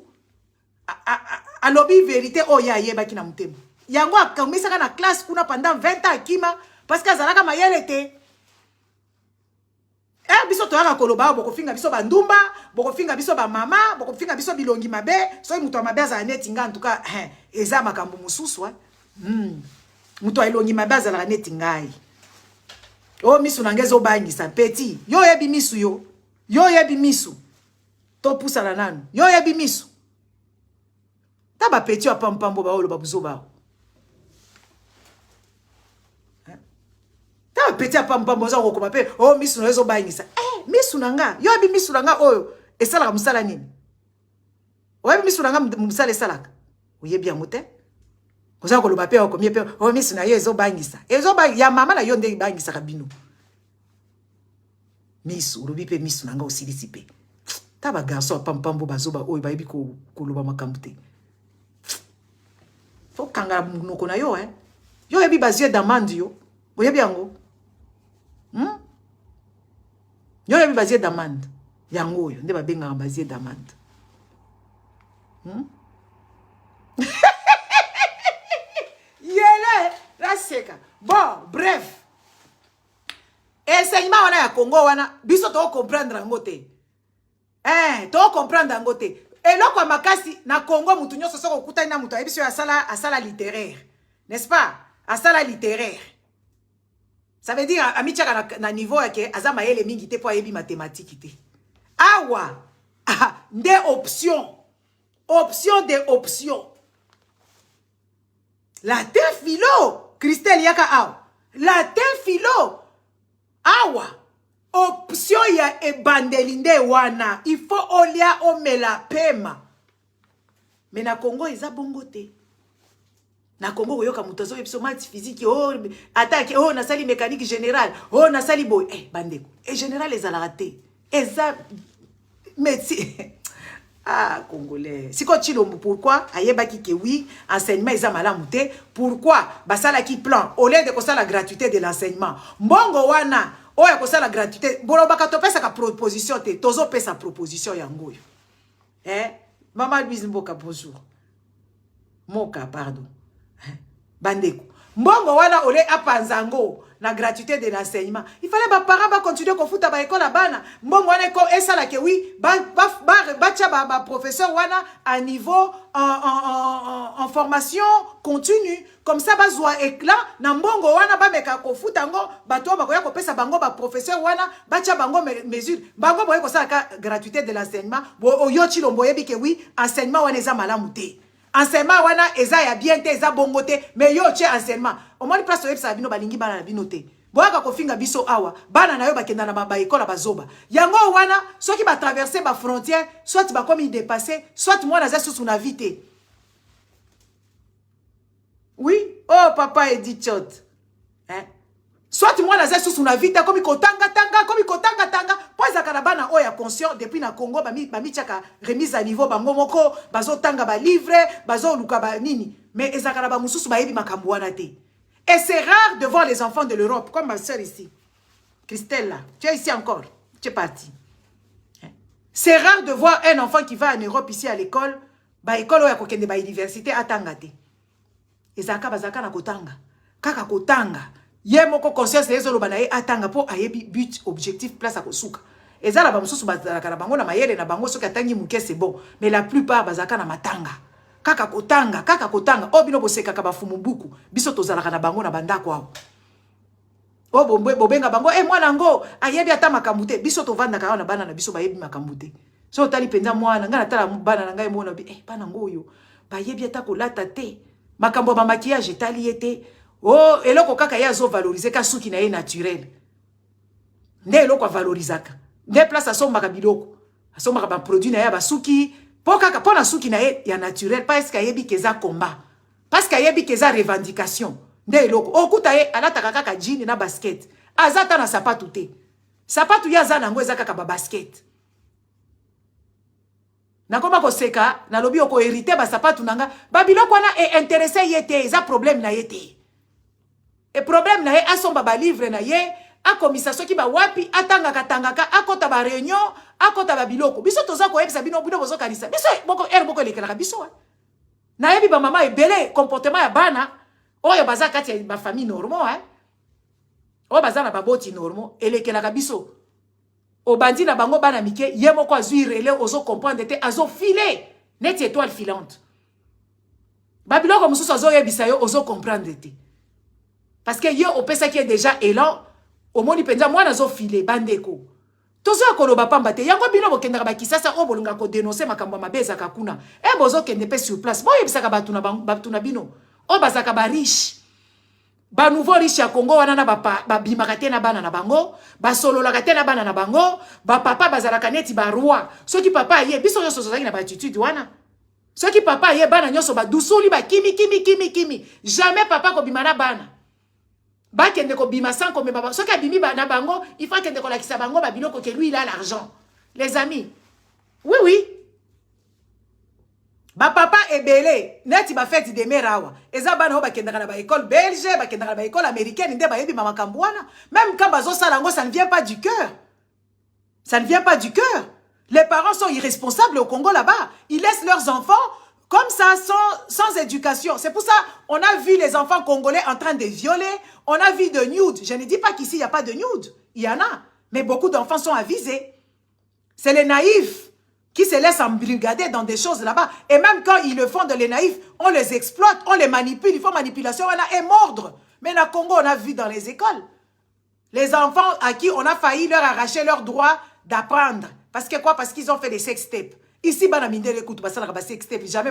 alobi vérité o ya yeba kina mutemo yango akamisa na classe kuna pendant 20 ans akima parce que azalaka mayele te. Biso toyaka koloba boko finga biso bandumba boko finga biso ba mama boko finga biso bilongi mabe so muto mabe za neti nga en tout cas eza makambo mususu muto ilongi mabe za la neti ngai o misu nangezo bangisa petit yo yebi misu yo yebi misu to pusa la nanu yo yebi misu taba petit apampambo ba olo ba buzoba petit à pam pam oza ko mape oh misu nozo bangisa misu nanga yo bi misu nanga oyo esala musala nini oyebi misu nanga musala esalaka oyebi yango te oza ko loba pe ko mie pe oh misu na yo ezo bangisa ya mama na yo nde bangisa kabino misu lobi pe misu nanga osilisi pe taba garçon pam pam bo bazoba oyo bayebi ko loba makambo te fo kanga munoko na yo yo yebi bazie d'amande yo oyebi yango yo yebi bazie d'amande yango oyo nde babengaka bazie d'amande yele raseka bon bref enseignement wana ya Congo wana biso to comprendre yango te to comprendre yango te eloko makasi na Congo mutu nyonso soko kutani na mutu ayebiso asala littéraire n'est-ce pas asala littéraire. Ça veut dire, amichaka na niveau yake, azama yele mingi te po ayebi mathématique te. Awa, des options. Option des options. Latin philo. Christelle yaka awa. Latin philo. Awa. Option ya ebandelinde wana. Il faut olia omela pema. Mais na Congo, isa bongo te. Na Congo oyoka mutozo episo maths physique attaque na sali mécanique générale na sali boy bandeko et général les ala raté eza médecine Ah, Congolais. Si quand Chilombo, pourquoi? Ayeba ki ke oui, enseignement isa malamute. Pourquoi? Basala ki plan. Au lieu de kosa la gratuité de l'enseignement. Mbongo wana, oya kosa la gratuité. Bolo baka tope sa ka proposition te. Tozo pe sa proposition yango. Maman Louise Mboka, bonjour. Moka, pardon. Bandeko. Mbongo wana ole apanzango na gratuité de l'enseignement. Il fallait que les parents continuent à faire à l'école. Mbongo wana ko esala ke oui, ba professeur wana à niveau en formation continue. Comme ça bazwa éclat na mbongo wana ba meka ko futango bato ba koya ko pesa bango ba professeur wana bacha bango mesure. Bango boye ko sa gratuité de l'enseignement. Bo yo Chilombo yebi ke oui, enseignement wana eza malamu te. Enseignement wana eza ya bien te eza bongo te mais yo che enseignement au moins place websa bino balingi bana na bino te boyaka kofinga biso awa bana na yo bakenda na ba école bazoba yango wana soki ba traverser ba frontière soit ba comme dépasser soit moi naza sous na vie. Oui, oh papa Edith Chot, soit moi naza sous na vie comme kotanga tanga poza kana bana oya conscient depuis na Congo ba mi chaka remise à niveau bango moko bazo tanga ba livre bazo luka ba nini mais ezakana ba mususu ba yebi makambo wana te. Et c'est rare de voir les enfants de l'Europe comme ma soeur ici Christelle là, tu es ici encore, tu es parti. C'est rare de voir un enfant qui va en Europe ici à l'école ba école oya kokende ba université atanga te. Ezaka bazaka na kotanga kaka kotanga ye moko conscience ezolo banaye atanga po ayebi but objectif place à kosuka ezala ba mususu bazaka na bango na mayele na bango soki atangi muke c'est bon mais la plupart bazaka na matanga kaka kotanga obino boseka ka bafumu buku biso tozalaka na bango na bandako awo o bobenga bango mwana ngo ayebi ata makambu te biso tovandaka na bana na biso bayebi makambu te so tali penza mwana ngana tala bana na ngai mona bana ngoyo bayebi ata kolata te makambo ba maquillage tali ete oh eloko kaka ya zo valoriser ka suki na ye naturel nde eloko valorisaka nde place asombaka biloko asombaka ba produit na ya ba suki po kaka pona suki na ye ya naturel parce que yebi keza combat parce que yebi keza revendication nde eloko okuta ye alataka kaka jean na basket azata na sapatu te sapatu ya za nango eza kaka ba basket nakoma koseka na lobi oko hérité ba sapatu nanga ba biloko wana e intéressé yete eza problème na yete. Et problème na ye asomba ba livre na ye akomisa soki ba wapi atangaka akota ba réunion akota ba biloko biso toza ko yebisa bino bozo kanisa biso boko boko lekela biso na yebi ba mama ebele comportement ya bana oyo baza kati ya ba famille normaux o baza na baboti normaux elekela biso o bandi na bango bana mike ye moko azui relais ozo comprendre te azo filer net étoile filante ba biloko mususu azo yebisa yo ozo comprendre te. Parce que yo opesa qui est déjà élan au moni penza moi nazo filé bandeko tozo akoloba pamba te yango bino bokendaka bakisasa o bolunga ko dénoncer makambo mabeza kakuna bozo kende pe sur place boye bisaka batuna bino o bazaka ba riche ba nouveau riche ya Congo wana na ba bimaka te na bana na bango ba sololaka te na bana na bango ba papa bazalaka neti ba roi soki papa ye biso yo sozaki na ba attitude wana soki papa ye bana nyoso ba dusuli ba kimi jamais papa ko bimana bana ba kende ko bima sans ko meba soki abimi na bango il faut kende ko lakisa bango ba biloko que lui il a l'argent les amis oui ba papa ebele neti ba fête de merawa eza bana ho ba kende na ba école belge ba kende na ba école américaine nde ba yebi mama kambwana même quand bazo salango ça ne vient pas du cœur les parents sont irresponsables au Congo là-bas ils laissent leurs enfants comme ça, sans éducation. C'est pour ça on a vu les enfants congolais en train de violer. On a vu de nude. Je ne dis pas qu'ici, il n'y a pas de nude. Il y en a. Mais beaucoup d'enfants sont avisés. C'est les naïfs qui se laissent embrigader dans des choses là-bas. Et même quand ils le font de les naïfs, on les exploite, on les manipule. Ils font manipulation et mordre. Mais dans le Congo, on a vu dans les écoles. Les enfants à qui on a failli leur arracher leur droit d'apprendre. Parce que quoi? Parce qu'ils ont fait des sextapes. Ici, jamais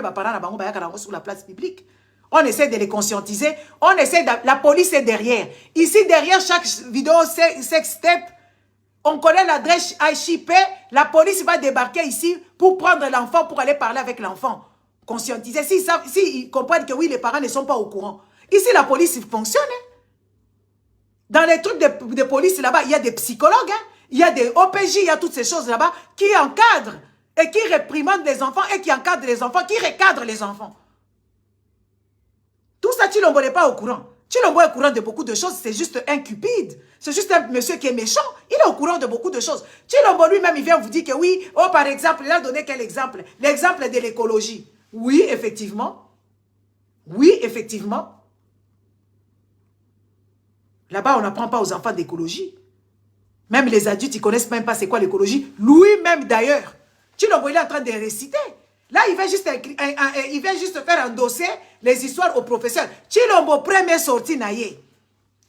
mes parents sur la place publique. On essaie de les conscientiser. La police est derrière. Ici, derrière chaque vidéo sextape, on connaît l'adresse HIP. La police va débarquer ici pour prendre l'enfant, pour aller parler avec l'enfant. Conscientiser. Si ils comprennent que oui, les parents ne sont pas au courant. Ici, la police fonctionne. Dans les trucs de police là-bas, il y a des psychologues, il y a des OPJ, il y a toutes ces choses là-bas qui encadrent. et qui réprimande les enfants et qui encadre les enfants, qui recadre les enfants. Tout ça, Tshilombo n'est pas au courant. Tshilombo est au courant de beaucoup de choses, c'est juste un cupide. C'est juste un monsieur qui est méchant. Il est au courant de beaucoup de choses. Tshilombo lui-même, il vient vous dire que oui, oh par exemple, il a donné quel exemple? L'exemple de l'écologie. Oui, effectivement. Oui, effectivement. Là-bas, on n'apprend pas aux enfants d'écologie. Même les adultes, ils ne connaissent même pas c'est quoi l'écologie. Lui-même d'ailleurs. Tshilombo, il est en train de réciter. Là, il vient juste faire endosser les histoires au professeur. Tshilombo, première sortie, naye.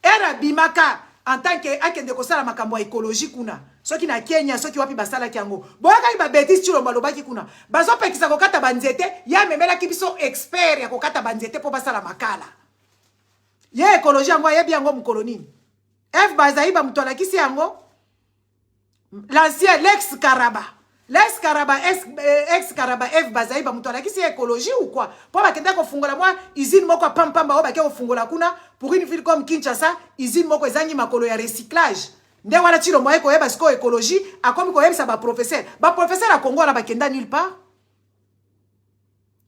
Era bimaka, en tant que kosala makambo écologie kuna. Ceux qui na Kenya, ceux qui wapi basala kiango. Boaka iba bêtise Tshilombo lobaki kuna. Bazo pekisa kokata banzete, ya memela kibiso expert ya kokata banzete po basala makala. Ye écologie yango yebi yango mukolonini. F Bazaïba mutola kisi yango. L'ancien l'ex-Karaba. L'ex-Karaba, ex-Karaba, F Bazaïba mutola kisi écologie ou quoi? Pour bakenda ko fungola moi usine moko pampamba o bakenda ko fungola kuna pour une ville comme Kinshasa, usine moko ezangi makolo ya recyclage. Nde wana Tshilombo ko yeba sko écologie, akomi ko yebisa ba professeur. Ba professeur a Congo na bakenda nulle part.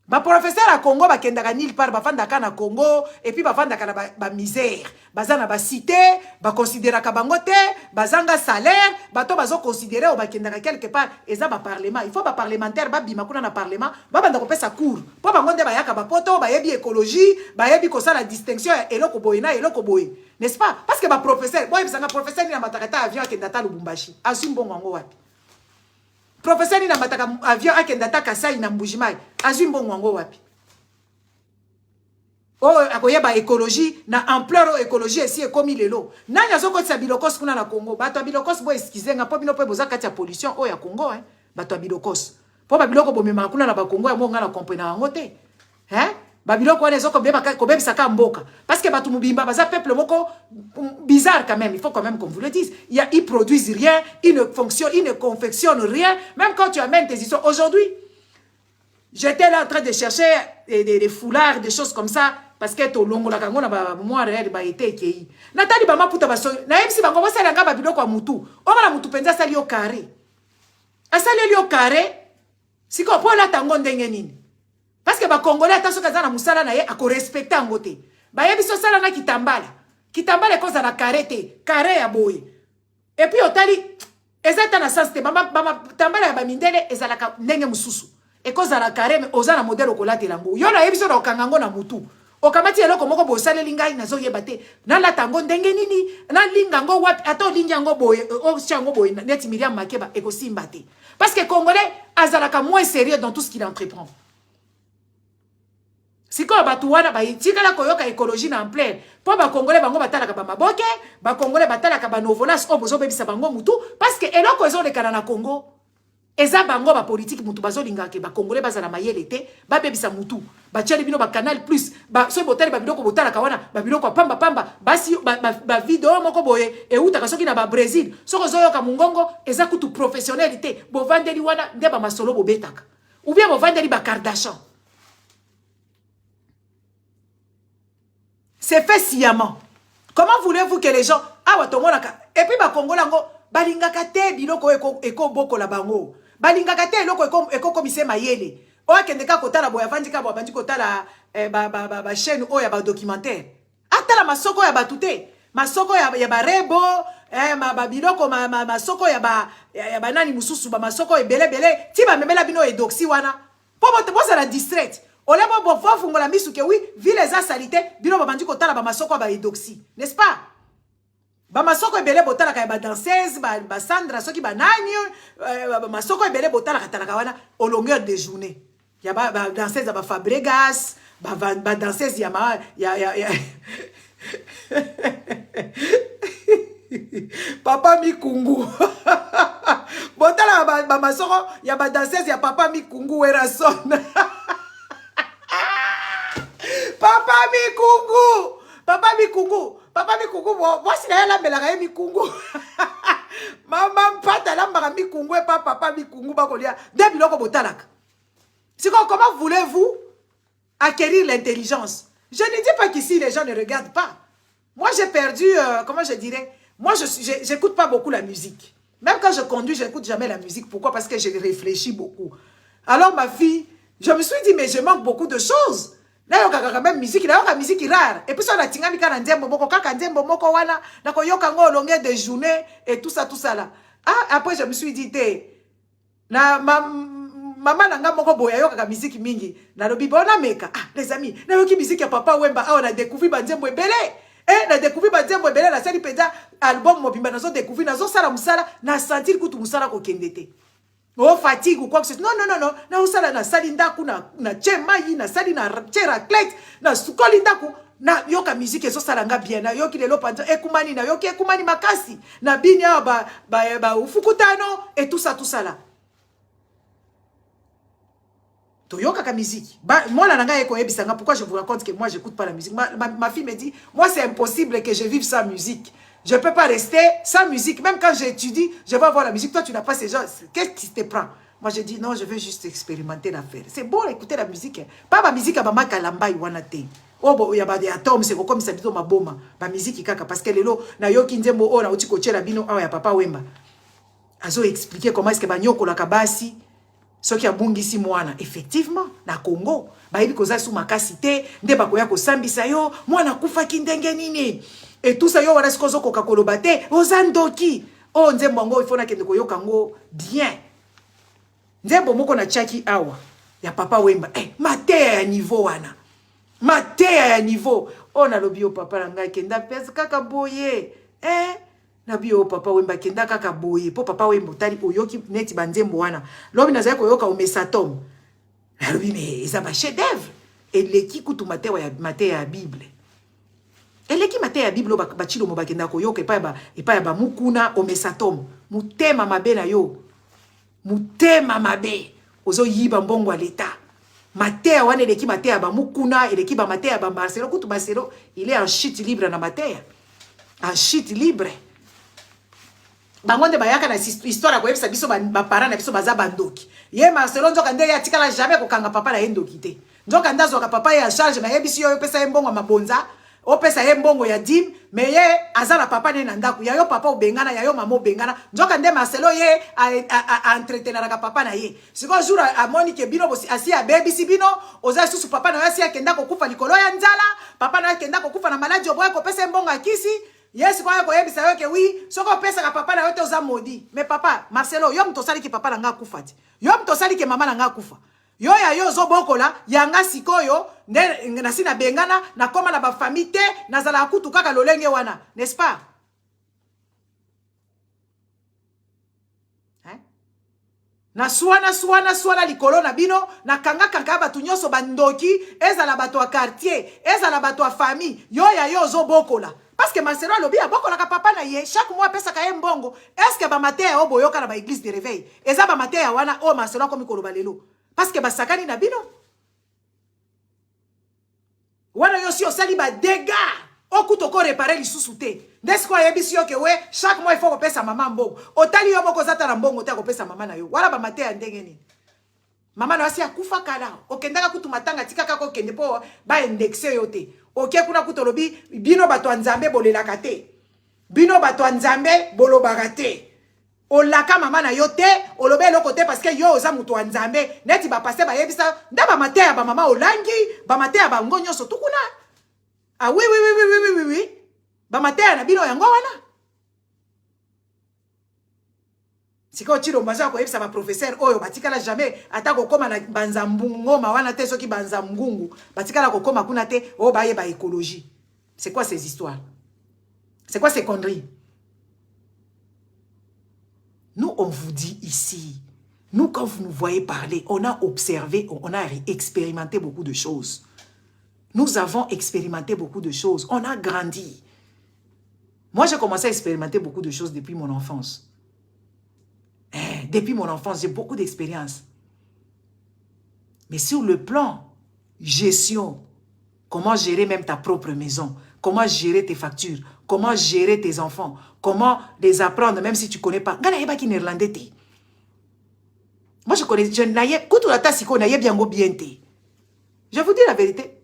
Ba professeur à Congo bakendaka nulle part, bafandaka na Congo et puis bafandaka na ba misère, bazana ba cité, ba considéraka bango te, bazanga salaire, bato bazo considérer o bakendaka quelque part, eza ba parlement, il faut ba parlementaire ba bima kuna na parlement, ba banda ko pesa cours. Po bango nde ba yaka ba poto, ba yebi écologie, ba yebi ko sala distinction eloko boye na eloko boye. N'est-ce pas? Parce que ba professeur, boye bisanga professeur ni na matakata avion akendata Lubumbashi. Azumbongo ngo wapi? Professeur ni na mataka avion akendata Kasai na Mbujimai. Azumbongo ngo wapi? Oh, akoyeba écologie na ampleur écologie ici ekomi lelo. Nanya zoko tsa bilokos kuna na Congo. Bato bilokos bo excusenga po bino po boza kati ya pollution o ya Congo hein. Bato bilokos. Po ba biloko bo mema kuna na ba Congo ya monga na comprendre ngo te. Hein? Ba biloko wana zoko beba ko bebisa ka mboka. Parce que bato mubimba baza peuple moko bizarre quand même, il faut quand même qu'on vous le dise. Ils produisent rien, ils ne confectionnent rien. Même quand tu amènes tes histoires. Aujourd'hui, j'étais là en train de chercher des foulards, des choses comme ça. Parce que to longo la kangona ba moi réel ba été ki. Natali ba maputa ba so. Na MC ba ngoma sala ngaba biloko wa mutu. O mala mutu penza sali au carré. Asali li au carré. Siko po la tango ndenge nini. Parce que ba congolais ata soka za na musala na ye ako respecter ngote. Ba yebi so sala na kitambala. Kitambala koza na carré te, carré ya boye. Et puis otali ezata na sens te mama tambala ya ba mindele ezalaka ndenge mususu. E koza na carré mais oza na modèle okolate lango. Yo na yebi so na okangango na mutu. Okamati eloko moko bosale lingai na zo yebate. Na la tango ndenge nini, na lingango wapi ato lingango boye, o chango boye net Miriam Makeba eko simbate. Parce que congolais azalaka moins sérieux dans tout ce qu'il entreprend. Si ko batu wana ba itikala koyoka écologie na en plein po ba congolais bango batalaka ba maboke ba congolais batalaka ba novelas o bozo bebisa bango mutu parce que eloko ezo lekana na Congo eza bango ba politique mutu bazo lingaka ba congolais bazala mayele te ba bebisa mutu ba tcheli bino ba canal plus ba so botali ba biloko botalaka wana ba biloko pamba pamba basi ba video moko boye e utaka soki na ba Brésil soko zoyoka mungongo eza kutu professionnalité bo vandeli wana nde ba masolo bobetaka ou bien bo vandeli ba Kardashian. C'est fait sciemment. Comment voulez-vous que les gens... Ah, et puis, Congolais, balingaka te biloko eko boko la bango. Balingaka te eloko eko komise mayele. O akendeka kotala boya vandika boya bandi kotala ba chaîne o ya ba documentaire. Atala masoko ya batute. Masoko ya ba rebo, ba biloko masoko ya ba nani mususu ba masoko ebele bele. Ti ba memela bino edoxi wana. Po ça la distraite. Olebo bo fo fungola misu ke oui, ville za salité, bino ba bandi kotala ba masoko ba edoxi, n'est-ce pas? Ba masoko ebele botala ka ba danseuse, ba Sandra soki ba nani, ba masoko ebele botala ka talaka wana au longueur de journée. Ya ba danseuse ba Fabregas, ba danseuse ya Papa Mikungu. Botala ba masoko ya ba danseuse ya Papa Mikungu Werason. Papa Mikungu! Papa Mikungu! Papa Mikungu! Voici la belaka Mikungu! Maman pata la mbara Mikungu et pas Papa Mikungu bakolia. Debiloko botalaka. C'est comment voulez-vous acquérir l'intelligence? Je ne dis pas qu'ici les gens ne regardent pas. Moi j'ai perdu, comment je dirais? Moi j'écoute pas beaucoup la musique. Même quand je conduis, je n'écoute jamais la musique. Pourquoi? Parce que je réfléchis beaucoup. Alors ma fille, je me suis dit, mais je manque beaucoup de choses. Là, il y a quand même musique, il y a une musique rare. Et puis, ça, on a tingami quand on dit, bon, quand on dit, bon, wana, na ko yokango longueur de journée, et tout ça là. Ah, après, je me suis dit, na maman nanga moko boya yoka musique mingi. Na lobi, bon, na meka. Ah, les amis, na yoki musique ya papa Wemba, ah, on a découvert banzembo ebele. Eh, na découvert banzembo ebele, la sali peda, album mobimba, nazo découvert, nazo sala musala, na sentir kutu musala ko kendete. Oh, fatigue ou quoi que ce soit. Non, non, non, non. Na usala na sali ndaku na chemayi, na sali na raclette, na sukoli ndaku, na yoka musique ezo salanga bien, na yoki lelo panza, ekumani, na yoki ekumani makasi, na binya ba ufukutano, et tout ça là. Toyoka ka musique. Moi, la nanga eko ebisanga, pourquoi je vous raconte que moi, j'écoute pas la musique. Ma fille me dit, moi, c'est impossible que je vive sans musique. Je ne peux pas rester sans musique. Même quand j'étudie, je vais avoir la musique. Toi, tu n'as pas ces gens. Qu'est-ce qui te prend? Moi, je dis, non, je veux juste expérimenter l'affaire. C'est bon écouter la musique. Pas ma musique à ma kalamba iwanate. Oh, bon, il y a des atomes, c'est comme ça, ma boma. Ma musique, parce que les lots, na yoki nzembo, oh, na uti koche la bino, ah, ya papa Wemba. Azo expliquer comment est-ce que banyoko la kabasi, ce qui a bungisi mwana. Effectivement, na Congo, baïbi koza sou makasite, nde bakoya ko sambisa yo, mwana kufa kindenge nini. Et tout ça, yo wana sikozo Coca-Cola bate, ozandoki. Oh, nzembo ngo il faut na kende koyoka ngo bien. Nzembo moko na chaki awa. Ya papa Wemba. Eh, matea ya niveau wana. Matea ya niveau. Oh, na lobi yo papa langa kenda pesa kaka boye. Eh, na bio papa Wemba kenda kaka boye. Po papa Wemba tali oyoki neti banzembo wana. Lobi na zaya koyoka omesatom. Na lobi mais ça va chef d'œuvre. Et leki kutu matea ya Bible. Eleki mate ya Bible bachilo mo bakenda ko yoka epa ba mukuna omesatom mutema mabe na yo mutema mabe ozo yiba mbongo a l'État mate wana eleki mate ya ba mukuna eleki ba mate ya ba Marcelo kutu Marcelo il est en chute libre na mate en chute libre bangonde bayaka na histoire ko yebisa biso ba parents na biso baza bandoki ye Marcelo nzoka ndenge atikala jamais ko kanga papa na endoki te nzoka ndazo ka papa ya charge na yebisi yo pesa mbongo mabonza opesa ye mbongo ya dim mais ye azala papa ne na ndaku ya yo papa obengana ya yo mama obengana nzoka nde Marcelo ye a entretenir ka papa na ye siko jour a Monique bino bosi asi a baby si bino oza susu papa na yasi akenda ko kufa likolo ya nzala papa na akenda ko kufa na maladie oboye ko pesa mbongo akisi yes ko ya ko yebisa yo ke oui soko pesa ka papa na yo te oza modi mais papa Marcelo yo mtosali ki papa na nga kufa ti yo mtosali ki mama na nga kufa yo ya yo zo bokola yanga sikoyo na sina bengana na koma na ba famille te na zala kutu kaka lolenge wana n'est-ce pas hein na suana likolo na bino na kanga batu nyoso bandoki ezala bato a quartier ezala bato a famille yo ya yo zo bokola parce que Marcelo lobi a bokola ka papa na ye chaque mois pesa ka ye mbongo est-ce que ba matin o boyoka na ba église de réveil eza ba matin wana o Marcelo komi koloba lelo parce que basakani na bino wana yo si osali ba dégâts okuto ko réparer lisusu te ndesko yebisi yo ke we chaque mois il faut kopesa mama mbongo otali yo moko zata na mbongo te kopesa mama na yo wala ba mate ya ndenge ni mama na wasi akufa kala okendaka kutu matanga tikaka ko kende po ba indexer yo te oke kuna kutolobi bino bato nzambe bolelaka te bino bato nzambe bolobaka te olaka mama na yo te olobe eloko te parce que yo oza mutu wa nzambe neti bapase bayebisa nda bamate ya bamama olangi bamate ya bango nyonso tukuna ah oui bamate ya na bino yango wana siko chilo mbaza ko yebisa ba professeur oyo batikala jamais ata kokoma na banzambungoma wana te soki banzamngungu batikala kokoma kuna te o baye ba écologie. C'est quoi ces histoires? C'est quoi ces conneries? Nous, on vous dit ici, nous, quand vous nous voyez parler, on a observé, on a expérimenté beaucoup de choses. Nous avons expérimenté beaucoup de choses. On a grandi. Moi, j'ai commencé à expérimenter beaucoup de choses depuis mon enfance. Depuis mon enfance, j'ai beaucoup d'expérience. Mais sur le plan gestion, comment gérer même ta propre maison, comment gérer tes factures, comment gérer tes enfants, comment les apprendre même si tu ne connais pas. Moi, je connais, je vous dis la vérité.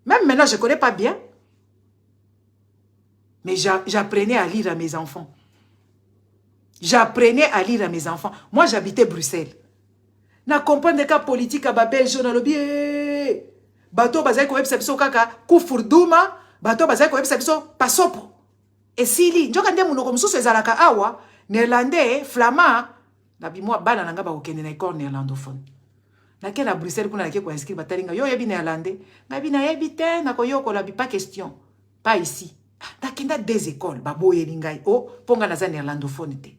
Même maintenant, je ne connais pas bien. Mais j'apprenais à lire à mes enfants. J'apprenais à lire à mes enfants. Moi, j'habitais Bruxelles. Na comprendre que politique à Babel, je n'ai bien. Bateau bazai ko website so kaka kufurduma, bateau bazai ko website so pasopo. Et sili, njoka ndé munoko mususu ezalaka awa, néerlandais, flamand, na bimwa bana nanga ba okende na école néerlandophone. Na ke na Bruxelles kuna na ke ko inscrire batalinga yo yebi néerlandais, na bi na yebi te na ko yoko la bi pas question. Pas ici. Na kenda des écoles ba boye lingai o ponga na za néerlandophone te.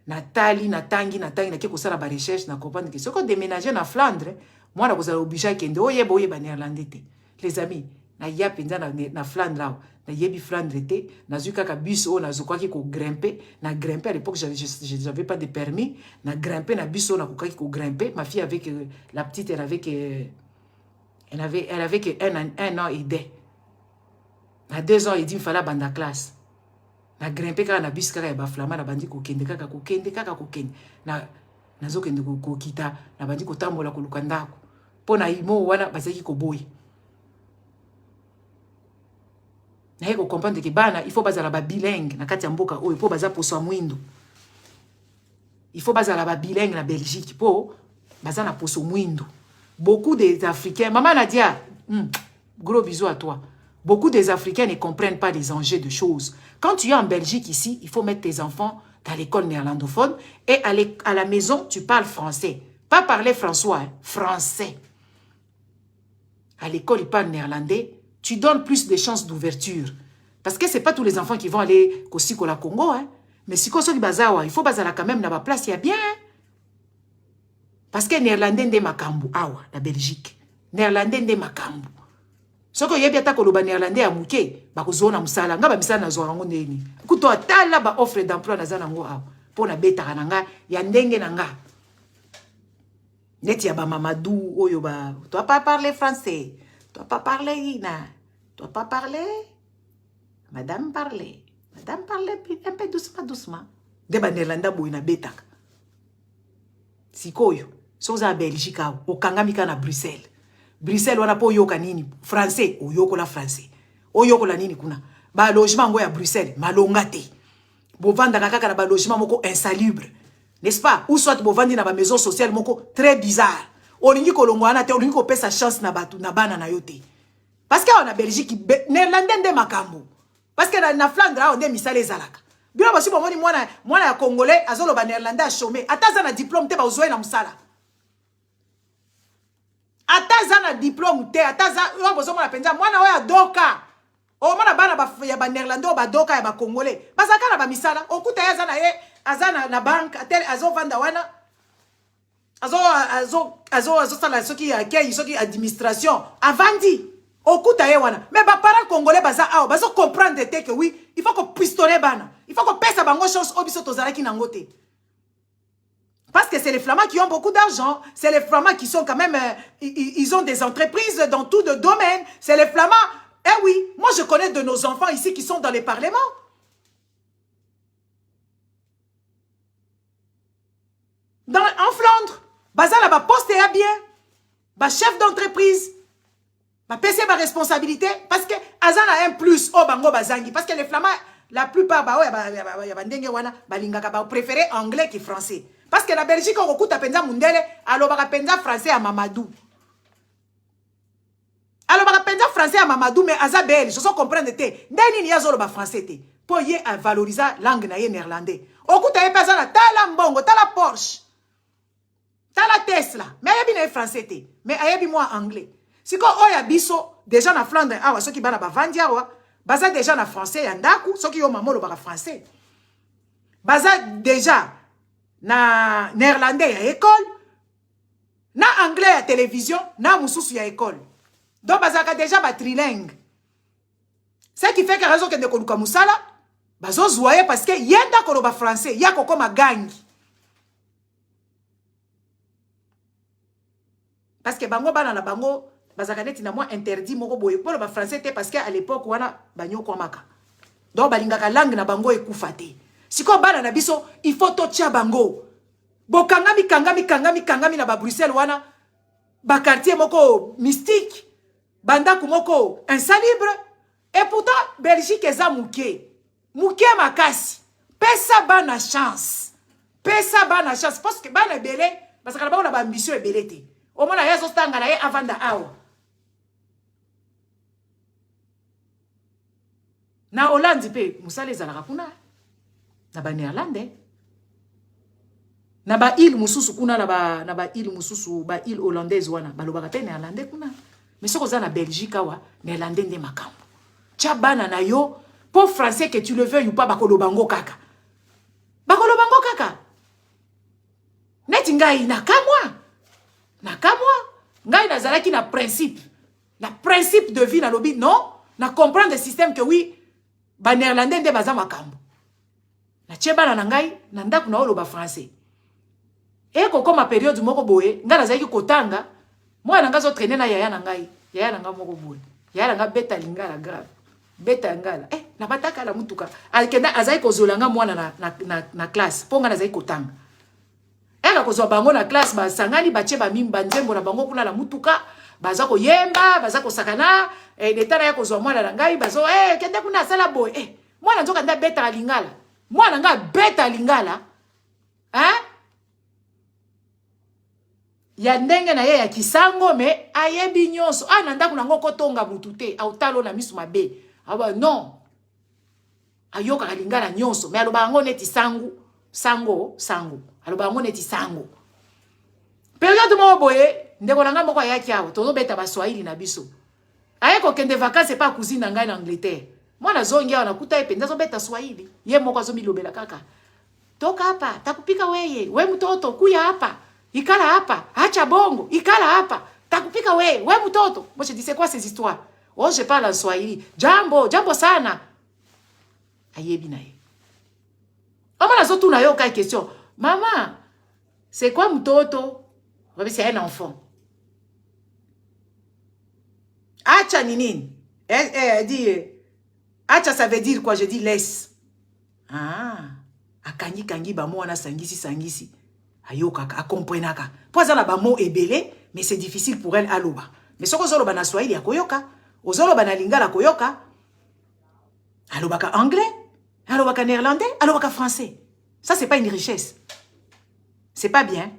Natali, Natangi, na ke ko sala ba recherche na comprendre que ce qu'on déménager na Flandre, moi na ko sala obligé kende o yebo yeba néerlandais te. Les amis, na ya penza na Flandre là. Na yebi Flandre te, na zuka ka bus o na zokwa ki ko grimper, na grimper à l'époque j'avais pas de permis, na grimper na bus o na ko ko grimper, ma fille avec la petite elle avait que un an et demi. À 2 ans et demi, il fallait banda classe. Na grimper kaka na bus kaka ya ba flama na bandi ko kende kaka ko kende. Na zo kende ko kita na bandi ko tambola ko lukandako. Po na imo wana bazaki ko boy. Na yeko comprendre que bana il faut bazala ba bilingue na kati ya mboka oyo po baza poso mwindo. Il faut bazala ba bilingue na Belgique po baza na poso mwindo. Beaucoup des Africains, maman Nadia, gros bisous à toi. Beaucoup des Africains ne comprennent pas les enjeux de choses. Quand tu es en Belgique ici, il faut mettre tes enfants dans l'école néerlandophone et à la maison, tu parles français. Pas parler François, hein, français. À l'école, ils parlent néerlandais. Tu donnes plus de chances d'ouverture. Parce que ce n'est pas tous les enfants qui vont aller au Sikola Congo. Hein. Mais si on bazawa, il faut bazala quand même dans la place, il y a bien. Hein. Parce que néerlandais de makambu, awa, la Belgique. Néerlandais de makambu. Ce que yebi ata koloba néerlandais à mouké, ba kozona musala, nga ba misala na zo rango ndeni. Kuto atala ba offre d'emploi na zana ngo awa. Po na beta kananga ya ndenge nanga. Neti ya ba Mamadou oyo ba, tu vas pas parler français. Tu vas pas parler ina. Tu vas pas parler. Madame parler. Madame parler un peu doucement. De ba néerlandais boy na beta. Sikoyo, soza Belgique au kangamika na Bruxelles. Bruxelles wana po yoka nini français o yoko la français o yoko la nini kuna ba logement ngo ya Bruxelles malonga te bo vanda kaka na ba logement moko insalubre n'est-ce pas ou soit bo vandi na ba maison sociale moko très bizarre olingi kolongo wana te olingi ko pesa chance na batu na bana na yote parce que on a Belgique néerlandais de makambo parce que na Flandre on de misale ezalaka bila basi bomoni mwana ya congolais azolo ba néerlandais a chômé ataza na diplôme te ba ozoe na musala. Ataza na diplôme te, ataza yo bozo mona penza mwana oya doka. O mona bana ba ya ba néerlandais ba doka ya ba congolais. Basaka na ba misala, okuta ya zana ye azana na banque, tel azo vanda wana. Azo sala soki ya kei soki administration avandi. Okuta ye wana. Mais ba parents congolais baza awo, bazo comprendre te que oui, il faut qu'on pistolet bana. Il faut qu'on pesa bango chance obiso tozalaki nangote. Parce que c'est les Flamands qui ont beaucoup d'argent. C'est les Flamands qui sont quand même... ils ont des entreprises dans tout le domaine. C'est les Flamands... Eh oui, moi je connais de nos enfants ici qui sont dans les parlements. En Flandre. Baza là-bas, poste et à bien. Bah, chef d'entreprise. Bah, PC ma responsabilité. Parce que Azan a un plus au bango bazangi. Parce que les Flamands, la plupart, bah, préfèrent anglais que français. Parce que la Belgique, on recoute à penza mundele, alors on va penza français à Mamadou. Alors on va penza français à Mamadou, mais à belge, je sais comprendre te. Deni ni azolo ba français te. Pour y à valoriser langue na néerlandais. On coûte à penza na tala mbongo, tala Porsche, tala Tesla, mais ayabi na français te, mais ayabi moi anglais. Si ko oya biso déjà na Flandre, awa ceux qui bana ba vandia wa, baza déjà na français yandaku, ceux qui yo mamolo ba français. Baza déjà na néerlandais ya école, na anglais ya télévision, na mususu ya école. Donc bazaka déjà ba trilingue. Ce qui fait que raison que de koluka musala, bazo zouaye parce que yenda koloba français, ya kokoma gangi. Parce que bango bana la bango bazaka neti na moi interdit moko boye pour ba français te parce que à l'époque wana banyo komaka. Donc balingaka langue na bango ekufa te. Si ko bana na biso, il faut to tia bango. Bo kangami na ba Bruxelles wana. Ba quartier moko mystique. Banda kumoko insalubre. Et pourtant, Belgique eza mouké. Mouké makasi. Pesa bana chance. Pesa bana chance. Parce que bana belé, parce que là-bas on a ambition et belé. Au moins, il y a ce temps avant d'avoir. Na Hollande pe musale ezalaka kuna na ba néerlandais na ba île mususu kuna na ba île mususu ba île hollandaise wana balobaka pe néerlandais kuna mais soko za na Belgique wa néerlandais nde makambo tia bana na yo pour français que tu le veuilles ou pas bakolobango kaka neti ngai na kamwa ngai nazalaki na principe de vie na lobi non na comprendre le système que oui ba néerlandais nde baza makambo na chebana na ngai na ndaku na oloba français e kokoma période moko boye ngai nazalaki kotanga mwana nga zo traîner na yaya na nga moko boye yaya na nga beta lingala grave beta ngala na bataka la mutuka alkenda azali kozolanga mwana na classe ponga nazalaki kotanga eka kozwa bango na classe basangani batie bamimba nzembo na bango kuna na mutuka baza koyemba baza kosakana detana ya kozwa mwana na ngai bazo kende kuna asala boye mwana nzoka nda beta lingala mwana nga beta lingala ya ndenge na ye ya kisango me ayebi nyonso na ndaku nango kotonga mutu te autalo na misu mabe aba non ayoka lingala nyonso me aloba ngo neti sango aloba ngo neti sango période mo boye ndeko nanga moko ayaki awo tozo beta ba Swahili na biso ayeko kende vacances pa cousine na ngai na Angleterre mwana zongi awa nakuta epenza zo beta Swahili ye moko azo milobela kaka toka hapa takupika we mtoto kuya hapa ikala hapa acha bongo ikala hapa takupika we mtoto moi je dis c'est quoi ces histoires je parle en Swahili jambo sana ayebi na ye omana zo tuna yo ka question maman c'est quoi mtoto c'est un enfant acha ni nini elle dit acha ça veut dire quoi je dis laisse akangi ba mwana sangisi ayoka akomprenaka poza na ba mot ebele mais c'est difficile pour elle aloba mais soko zoloba na Swahili akoyoka ozoloba na lingala koyoka alobaka anglais alobaka néerlandais alobaka français ça c'est pas une richesse c'est pas bien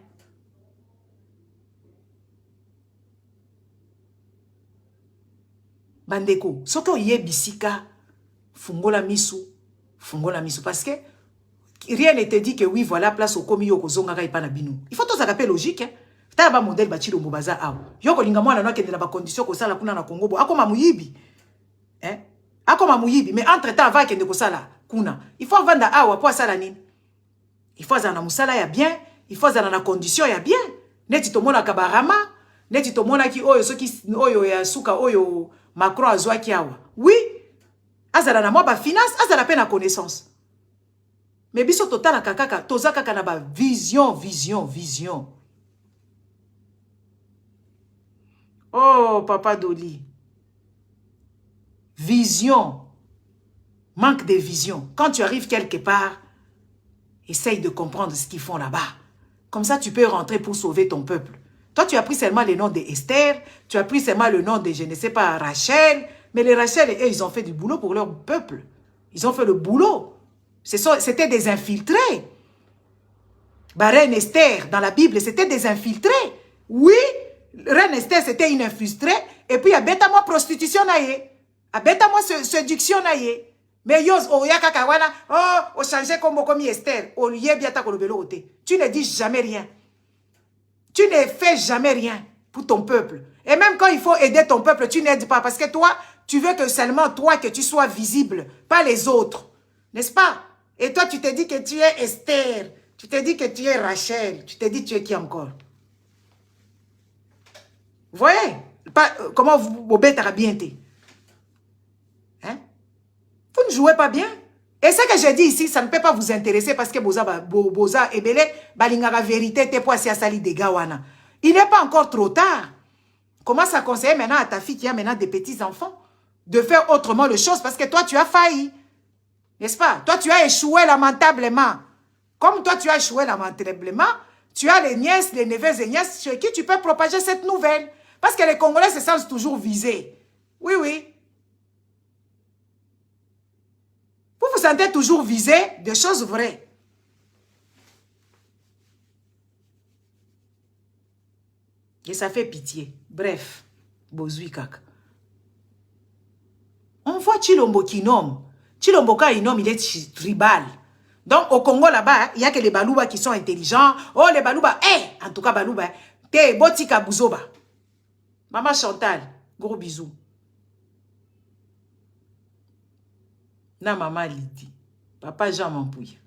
bandeko soko yebisika fungola misu parce que rien ne te dit que oui voilà place au komi yoko zonga kai pana binu il faut tous rappeler logique ta ba modèle ba chilo mobaza awo yoko linga mwana no akende na ba condition ko sala kuna na Congo bo akoma muyibi mais entre temps va kende ko sala kuna il faut vendre awa pour sala nini il faut zana musala ya bien il faut zana na condition ya bien neti to mona kabarama neti to mona ki oyo soki oyo ya suka oyo Macron azwaki awa oui azala na mwa ba finance azala pe na connaissance mais biso total kaka toza kaka na ba vision oh papa Doli vision manque de vision quand tu arrives quelque part essaye de comprendre ce qu'ils font là-bas comme ça tu peux rentrer pour sauver ton peuple. Toi tu as pris seulement le nom de Esther, tu as pris seulement le nom de je ne sais pas Rachel, mais les Rachel et eux ils ont fait du boulot pour leur peuple, ils ont fait le boulot. C'était des infiltrés. Reine Esther, dans la Bible, c'était des infiltrés. Oui, Reine Esther, c'était une infiltrée. Et puis, il y a bêta-moi prostitution, il y a bêta-moi séduction. Mais yos, oh, ya kakawana, oh, changer comme Esther. Oh, yé biata kolobelo ote. Tu ne dis jamais rien. Tu ne fais jamais rien pour ton peuple. Et même quand il faut aider ton peuple, tu n'aides pas. Parce que toi, tu veux que seulement toi, que tu sois visible, pas les autres. N'est-ce pas? Et toi, tu te dis que tu es Esther. Tu te dis que tu es Rachel. Tu te dis que tu es qui encore? Vous voyez? Comment vous bêtes à bien été? Hein? Vous ne jouez pas bien. Et ce que je dis ici, ça ne peut pas vous intéresser parce que Boza et Belé, balingara vérité, te poissi à sali des gawana. Il n'est pas encore trop tard. Commence à conseiller maintenant à ta fille qui a maintenant des petits-enfants de faire autrement les choses parce que toi, tu as failli. N'est-ce pas? Toi, tu as échoué lamentablement. Comme toi, tu as échoué lamentablement, tu as les nièces, les neveux et nièces chez qui tu peux propager cette nouvelle. Parce que les Congolais se sentent toujours visés. Oui, oui. Vous vous sentez toujours visé de choses vraies. Et ça fait pitié. Bref, bozui kaka. On voit Chilombo qui nomme. Chilombo quand il nomme, il est tribal. Donc au Congo là-bas, il n'y a que les Balouba qui sont intelligents. Oh les Balouba, en tout cas Balouba, te botika buzoba. Maman Chantal, gros bisous. Na maman Lydie, papa Jean Mampouille,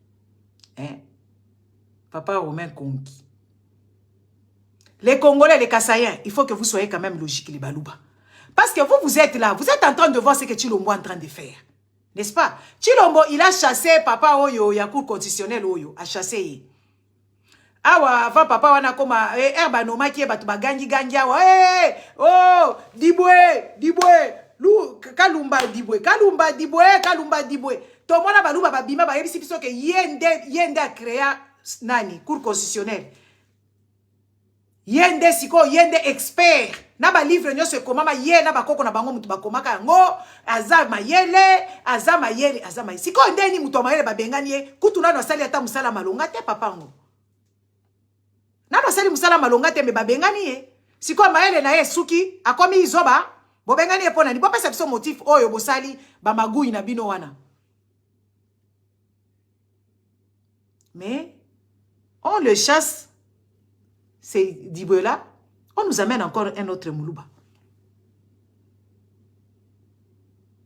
papa Romain Conqui. Les Congolais, les Kassaïens, il faut que vous soyez quand même logiques, les Balouba. Parce que vous êtes là, vous êtes en train de voir ce que Chilombo est en train de faire. N'est-ce pas? Chilombo, il a chassé papa Oyo, il y a cour constitutionnel Oyo, a chassé. Awa, avant papa wana koma, erba noma ki batuba gangi awa, oh, dibwe, Lou, Kalumba Dibwe. Tomona Balouba Babima ba yebisi biso ke yende a créé nani cour constitutionnelle. Yende siko yende expert. Na ba livre nyonso ekomama ye na bakoko na bango mutu bakomaka yango azama yele. Siko ndeni mutu mayele babengani ye kutu na sali ata musala malonga te papango. Na sali musala malonga te me babengani ye. Siko mayele na ye suki akomi izoba. Bobengani epona ni bopesa biso motif oyo bosali ba magui na bino wana. Mais on le chasse, c'est Dibouela, on nous amène encore un autre Moulouba.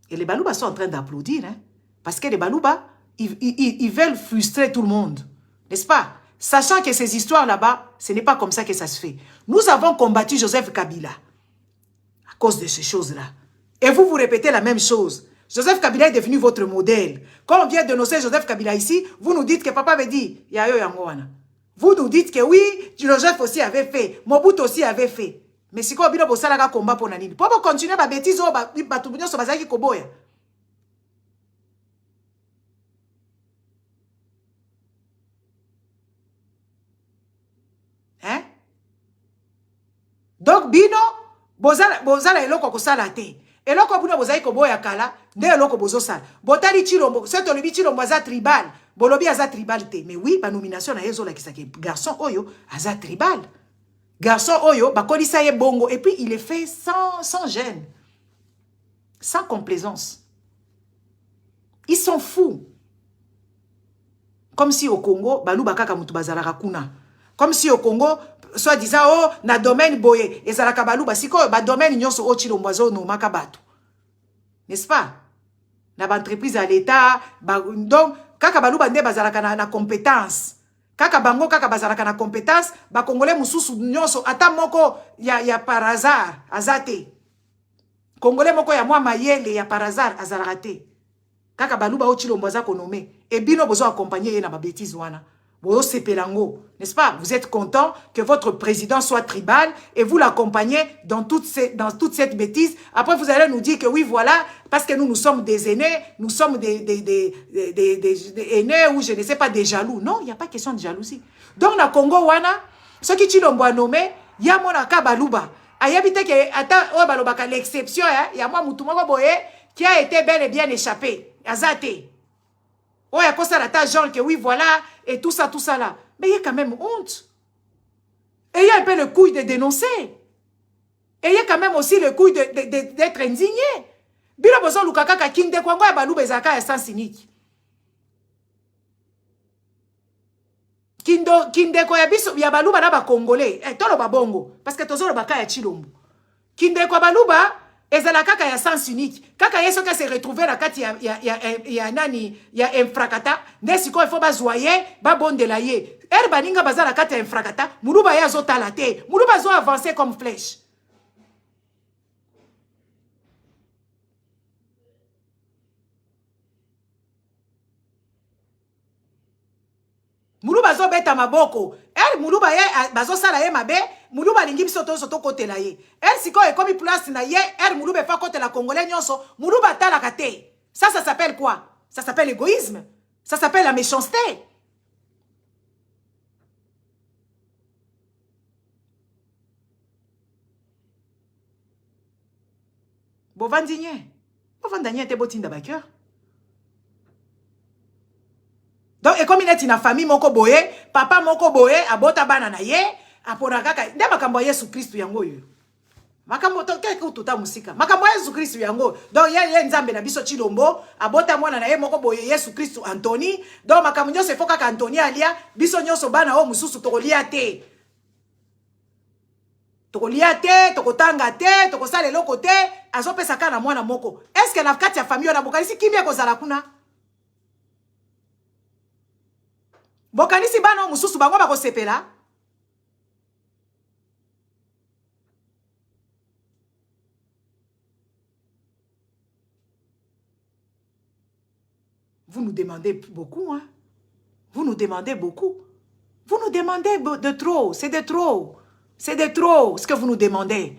Et les Balouba sont en train d'applaudir, hein, parce que les Balouba, ils veulent frustrer tout le monde, n'est-ce pas? Sachant que ces histoires là-bas, ce n'est pas comme ça que ça se fait. Nous avons combattu Joseph Kabila à cause de ces choses-là. Et vous répétez la même chose. Joseph Kabila est devenu votre modèle. Quand on vient de dénoncer Joseph Kabila ici, vous nous dites que papa avait dit, Yayo Yangoana. Vous nous dites que oui, Joseph aussi avait fait, Mobutu aussi avait fait. Mais si vous avez un combat pour Nanini, pour continuer à bêtiser, vous avez koboya. Hein? Donc, Bino, bozala eloko kosala te. Eloko buna bozai koboya kala, nde eloko bozosala. Botali Chilombo, c'est olibi Chilombo aza tribal. Bolobi aza tribal te. Mais oui, ba nomination na yezo la kisake garçon oyo aza tribal. Garçon oyo bakolisa ye bongo et puis il est fait sans gêne. Sans complaisance. Ils sont fous. Comme si au Congo, baluba kaka mutu bazalaka kuna. Comme si au Congo, soit disant, oh, na domaine boye, et zalaka baluba, siko, ba domaine nyonso o Chilombozo no makabatu. N'est-ce pas? Na ba entreprise à l'État, donc, kaka baluba nde bazalaka na compétence. Kaka bango, kaka bazalaka na compétence, ba Congolais mususu nyonso, ata moko ya par hasard, azate. Congolais moko ya mwa mayele ya par hasard, azalate. Kaka baluba o Chilomboza konome. Et bino bozo accompagner na ba bêtise wana. Bozo sepelango. N'est-ce pas? Vous êtes content que votre président soit tribal et vous l'accompagnez dans toute cette bêtise. Après, vous allez nous dire que oui, voilà, parce que nous sommes des aînés, nous sommes des aînés ou je ne sais pas, des jaloux. Non, il n'y a pas question de jalousie. Donc, na Congo wana, ce qui Chilombo a nommé, ya mona ka baluba. Ayabite que, ata, balobaka l'exception, ya moi moutoumoko boye, qui a été bel et bien échappé. Azate. Oh, il y a quoi ça, la genre que oui, voilà, et tout ça là. Mais il y a quand même honte. Et il y a un peu le couille de dénoncer. Et il y a quand même aussi le couille d'être indigné. Bila bozo lukaka ka kinde kwango ya balu bezaka ya sans cynique. Kinde ko ya biso ya baluba na ba congolais. Tolo ba bongo parce que tozo baka ya Chilombo. Kinde ko baluba ezala kaka ya sens unique. Kaka yeso ka se retrouver na kati ya nani ya infrakata. Nesiko il faut bazoyer ba bondela ye. Baninga bazala kati ya infrakata. Muluba ya zo talate. Muluba zo avancer comme flèche. Muluba zo beta maboko. Muluba ye bazo sala ye mabe. Muluba lingi bisoto soto kote la ye. Siko e komi place na ye. Muluba fa kote la congolais nyonso. Muluba tala kate. Ça s'appelle quoi? Ça s'appelle l'égoïsme. Ça s'appelle la méchanceté. Bovandinye. Bovandinye te botinda ba cœur. Donc, et comme il est une famille, moko boye, papa moko boye, abota bana na ye, apona kaka, nde makambo ya Yesu Kristu yango yo. Makambo to keke ututa musika. Makambo ya Yesu Kristu yango. Donc, ye nzambe na biso Chilombo, abota mwana na ye moko boye Yesu Kristu Anthony. Donc, makambo nyonso efo kaka Anthony alia, biso nyonso bana o mususu tokolia te. Tokolia te, tokotanga te, tokosala eloko te, azopesa kana mwana moko. Est-ce que na kati ya famille na bokanisi kimia kozala kuna? Bokanisi bana mususu bango bakosepela. Vous nous demandez beaucoup, hein? Vous nous demandez beaucoup. Vous nous demandez de trop, c'est de trop. C'est de trop ce que vous nous demandez.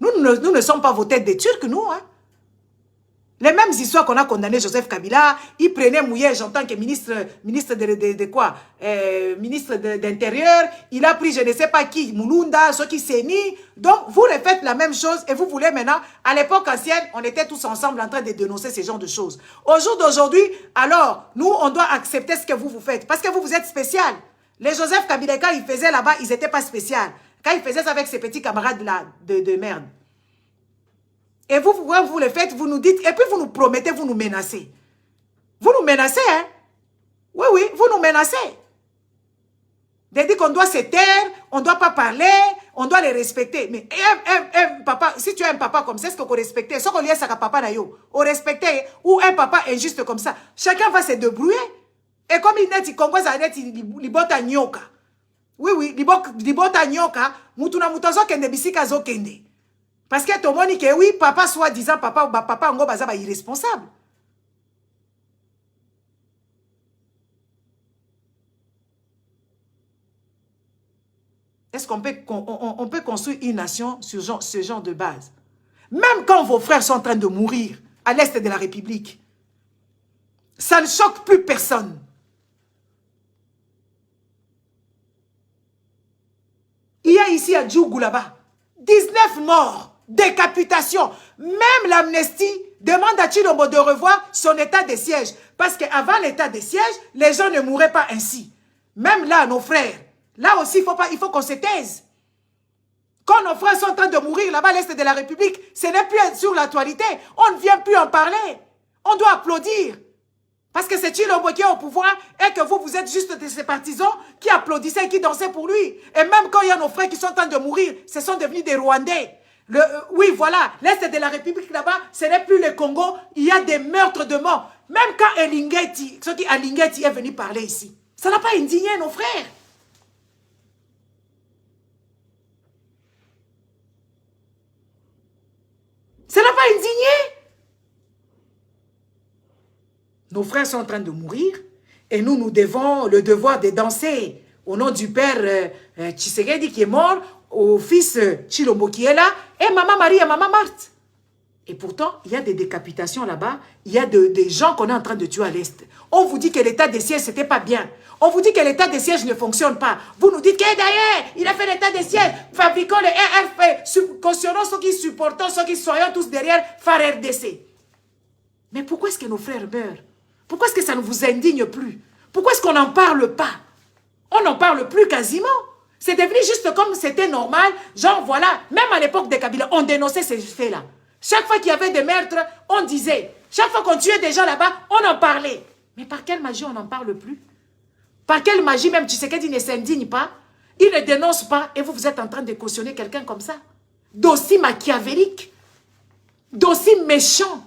Nous ne sommes pas vos têtes de Turcs, nous, hein? Les mêmes histoires qu'on a condamné Joseph Kabila, il prenait Mouyej en tant que ministre de quoi? Ministre d'Intérieur, il a pris je ne sais pas qui, Mulunda, ceux qui Séni. Donc, vous refaites la même chose et vous voulez maintenant, à l'époque ancienne, on était tous ensemble en train de dénoncer ce genre de choses. Au jour d'aujourd'hui, alors, nous, on doit accepter ce que vous faites parce que vous êtes spécial. Les Joseph Kabila, quand ils faisaient là-bas, ils n'étaient pas spéciaux. Quand ils faisaient ça avec ces petits camarades là, de merde. Et vous le faites, vous nous dites, et puis vous nous promettez, vous nous menacez. Vous nous menacez, hein? Oui, oui, vous nous menacez. De dire qu'on doit se taire, on ne doit pas parler, on doit les respecter. Mais un papa, si tu as un papa comme ça, est-ce qu'on respecte? Ce qu'on lui a, c'est papa d'ailleurs. On respecte, ou un papa injuste comme ça. Chacun va se débrouiller. Et comme il dit, Congo, ça dit, il bota nyoka. Oui, oui, il bota nyoka, mutuna mutazo kende bisika zo kende. Parce que tout le monde dit que oui, papa soi-disant, papa en gros, irresponsable. Est-ce qu'on peut construire une nation sur ce genre de base? Même quand vos frères sont en train de mourir à l'est de la République, ça ne choque plus personne. Il y a ici à Djougou là-bas 19 morts. Décapitation. Même l'amnistie demande à Chilombo de revoir son état de siège. Parce qu'avant l'état de siège, les gens ne mouraient pas ainsi. Même là, nos frères, là aussi, il faut qu'on se taise. Quand nos frères sont en train de mourir là-bas à l'est de la République, ce n'est plus sur l'actualité. On ne vient plus en parler. On doit applaudir. Parce que c'est Chilombo qui est au pouvoir et que vous êtes juste de ces partisans qui applaudissaient et qui dansaient pour lui. Et même quand il y a nos frères qui sont en train de mourir, ce sont devenus des Rwandais. Oui, voilà, l'Est de la République là-bas, ce n'est plus le Congo, il y a des meurtres de morts. Même quand Elingeti, ceux qui Elingeti est venu parler ici, ça n'a pas indigné nos frères. Ça n'a pas indigné. Nos frères sont en train de mourir et nous devons le devoir de danser au nom du père Tshisekedi qui est mort, au fils Chilombo qui est là, et maman Marie et maman Marthe. Et pourtant, il y a des décapitations là-bas, il y a des gens qu'on est en train de tuer à l'Est. On vous dit que l'état de siège, c'était pas bien. On vous dit que l'état de siège ne fonctionne pas. Vous nous dites que d'ailleurs, il a fait l'état de siège, fabriquons le RFP, cautionnons ceux qui supportent, ceux qui soyons tous derrière, faire RDC. Mais pourquoi est-ce que nos frères meurent? Pourquoi est-ce que ça ne vous indigne plus? Pourquoi est-ce qu'on n'en parle pas? On n'en parle plus quasiment. C'est devenu juste comme c'était normal. Genre, voilà, même à l'époque de Kabila, on dénonçait ces faits-là. Chaque fois qu'il y avait des meurtres, on disait. Chaque fois qu'on tuait des gens là-bas, on en parlait. Mais par quelle magie on n'en parle plus? Par quelle magie même Tshisekedi ne s'indigne pas? Il ne dénonce pas et vous êtes en train de cautionner quelqu'un comme ça? D'aussi machiavélique, d'aussi méchant.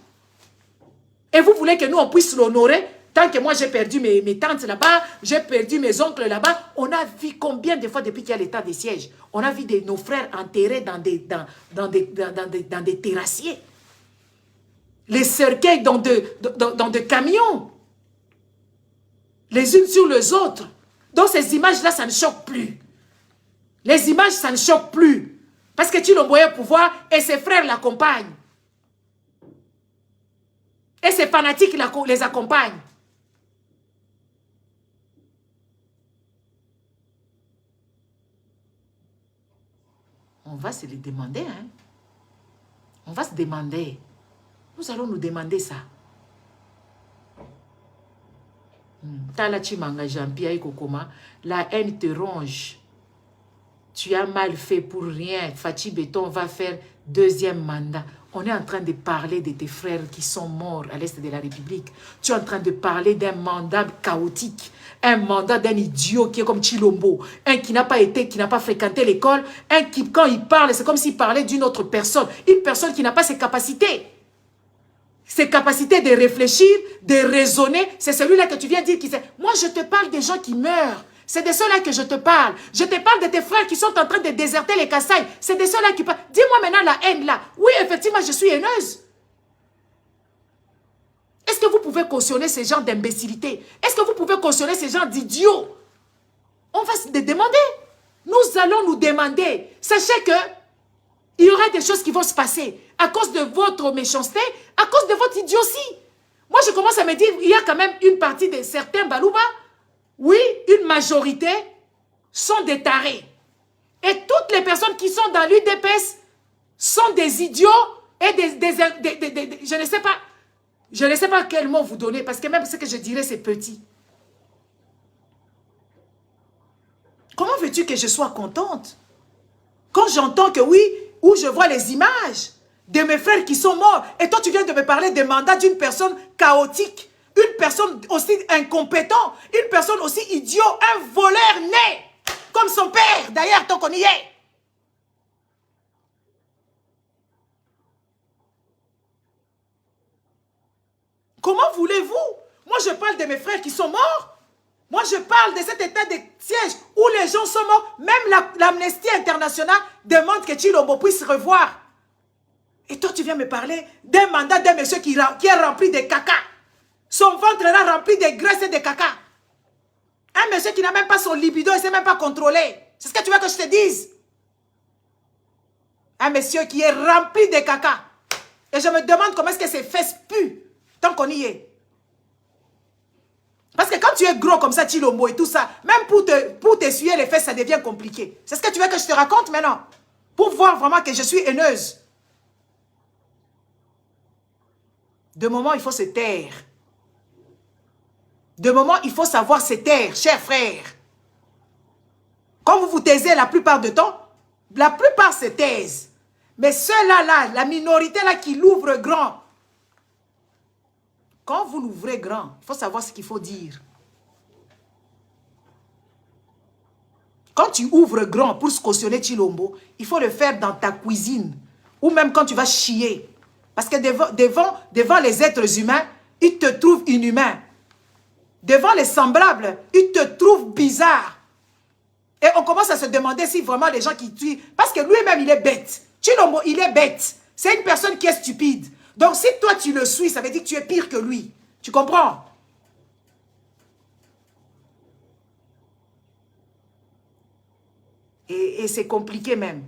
Et vous voulez que nous, on puisse l'honorer? Tant que moi, j'ai perdu mes tantes là-bas, j'ai perdu mes oncles là-bas, on a vu combien de fois depuis qu'il y a l'état des sièges, on a vu nos frères enterrés dans des terrassiers. Les cercueils dans des camions. Les unes sur les autres. Donc ces images-là, ça ne choque plus. Les images, ça ne choque plus. Parce que Chilombo est au pouvoir et ses frères l'accompagnent. Et ses fanatiques les accompagnent. On va se le demander, hein. On va se demander. Nous allons nous demander ça. Tala Chimanga Jampia et Kokoma, la haine te ronge. Tu as mal fait pour rien. Fatih Béton va faire 2e mandat. On est en train de parler de tes frères qui sont morts à l'est de la République. Tu es en train de parler d'un mandat chaotique. Un mandat d'un idiot qui est comme Chilombo. Un qui n'a pas été, qui n'a pas fréquenté l'école. Un qui, quand il parle, c'est comme s'il parlait d'une autre personne. Une personne qui n'a pas ses capacités. Ses capacités de réfléchir, de raisonner. C'est celui-là que tu viens dire qui sait. Moi, je te parle des gens qui meurent. C'est de ceux-là que je te parle. Je te parle de tes frères qui sont en train de déserter les Kasaï. C'est de ceux-là qui parlent. Dis-moi maintenant la haine là. Oui, effectivement, je suis haineuse. Est-ce que vous pouvez cautionner ces gens d'imbécilité? Est-ce que vous pouvez cautionner ces gens d'idiots? On va se demander. Nous allons nous demander. Sachez que il y aura des choses qui vont se passer à cause de votre méchanceté, à cause de votre idiotie. Moi, je commence à me dire, il y a quand même une partie de certains Balouba. Oui, une majorité sont des tarés. Et toutes les personnes qui sont dans l'UDPS sont des idiots et je ne sais pas. Je ne sais pas quel mot vous donner parce que même ce que je dirais, c'est petit. Comment veux-tu que je sois contente? Quand j'entends que oui, où je vois les images de mes frères qui sont morts, et toi tu viens de me parler des mandats d'une personne chaotique, une personne aussi incompétente, une personne aussi idiot, un voleur né, comme son père, d'ailleurs, tant qu'on y est. Comment voulez-vous? Moi, je parle de mes frères qui sont morts. Moi, je parle de cet état de siège où les gens sont morts. Même l'Amnesty internationale demande que Chilombo puisse revoir. Et toi, tu viens me parler d'un mandat d'un monsieur qui est rempli de caca. Son ventre est rempli de graisse et de caca. Un monsieur qui n'a même pas son libido, il ne sait même pas contrôler. C'est ce que tu veux que je te dise? Un monsieur qui est rempli de caca. Et je me demande comment est-ce que ses fesses puent tant qu'on y est. Parce que quand tu es gros comme ça, Chilombo et tout ça, même pour t'essuyer les fesses, ça devient compliqué. C'est ce que tu veux que je te raconte maintenant? Pour voir vraiment que je suis haineuse. De moment, il faut se taire. De moment, il faut savoir se taire, chers frères. Quand vous vous taisez la plupart du temps, la plupart se taisent. Mais ceux-là, la minorité là qui l'ouvre grand, quand vous l'ouvrez grand, il faut savoir ce qu'il faut dire. Quand tu ouvres grand pour se cautionner Chilombo, il faut le faire dans ta cuisine. Ou même quand tu vas chier. Parce que devant les êtres humains, ils te trouvent inhumain. Devant les semblables, ils te trouvent bizarre. Et on commence à se demander si vraiment les gens qui tuent... Parce que lui-même, il est bête. Chilombo, il est bête. C'est une personne qui est stupide. Donc, si toi, tu le suis, ça veut dire que tu es pire que lui. Tu comprends? Et c'est compliqué même.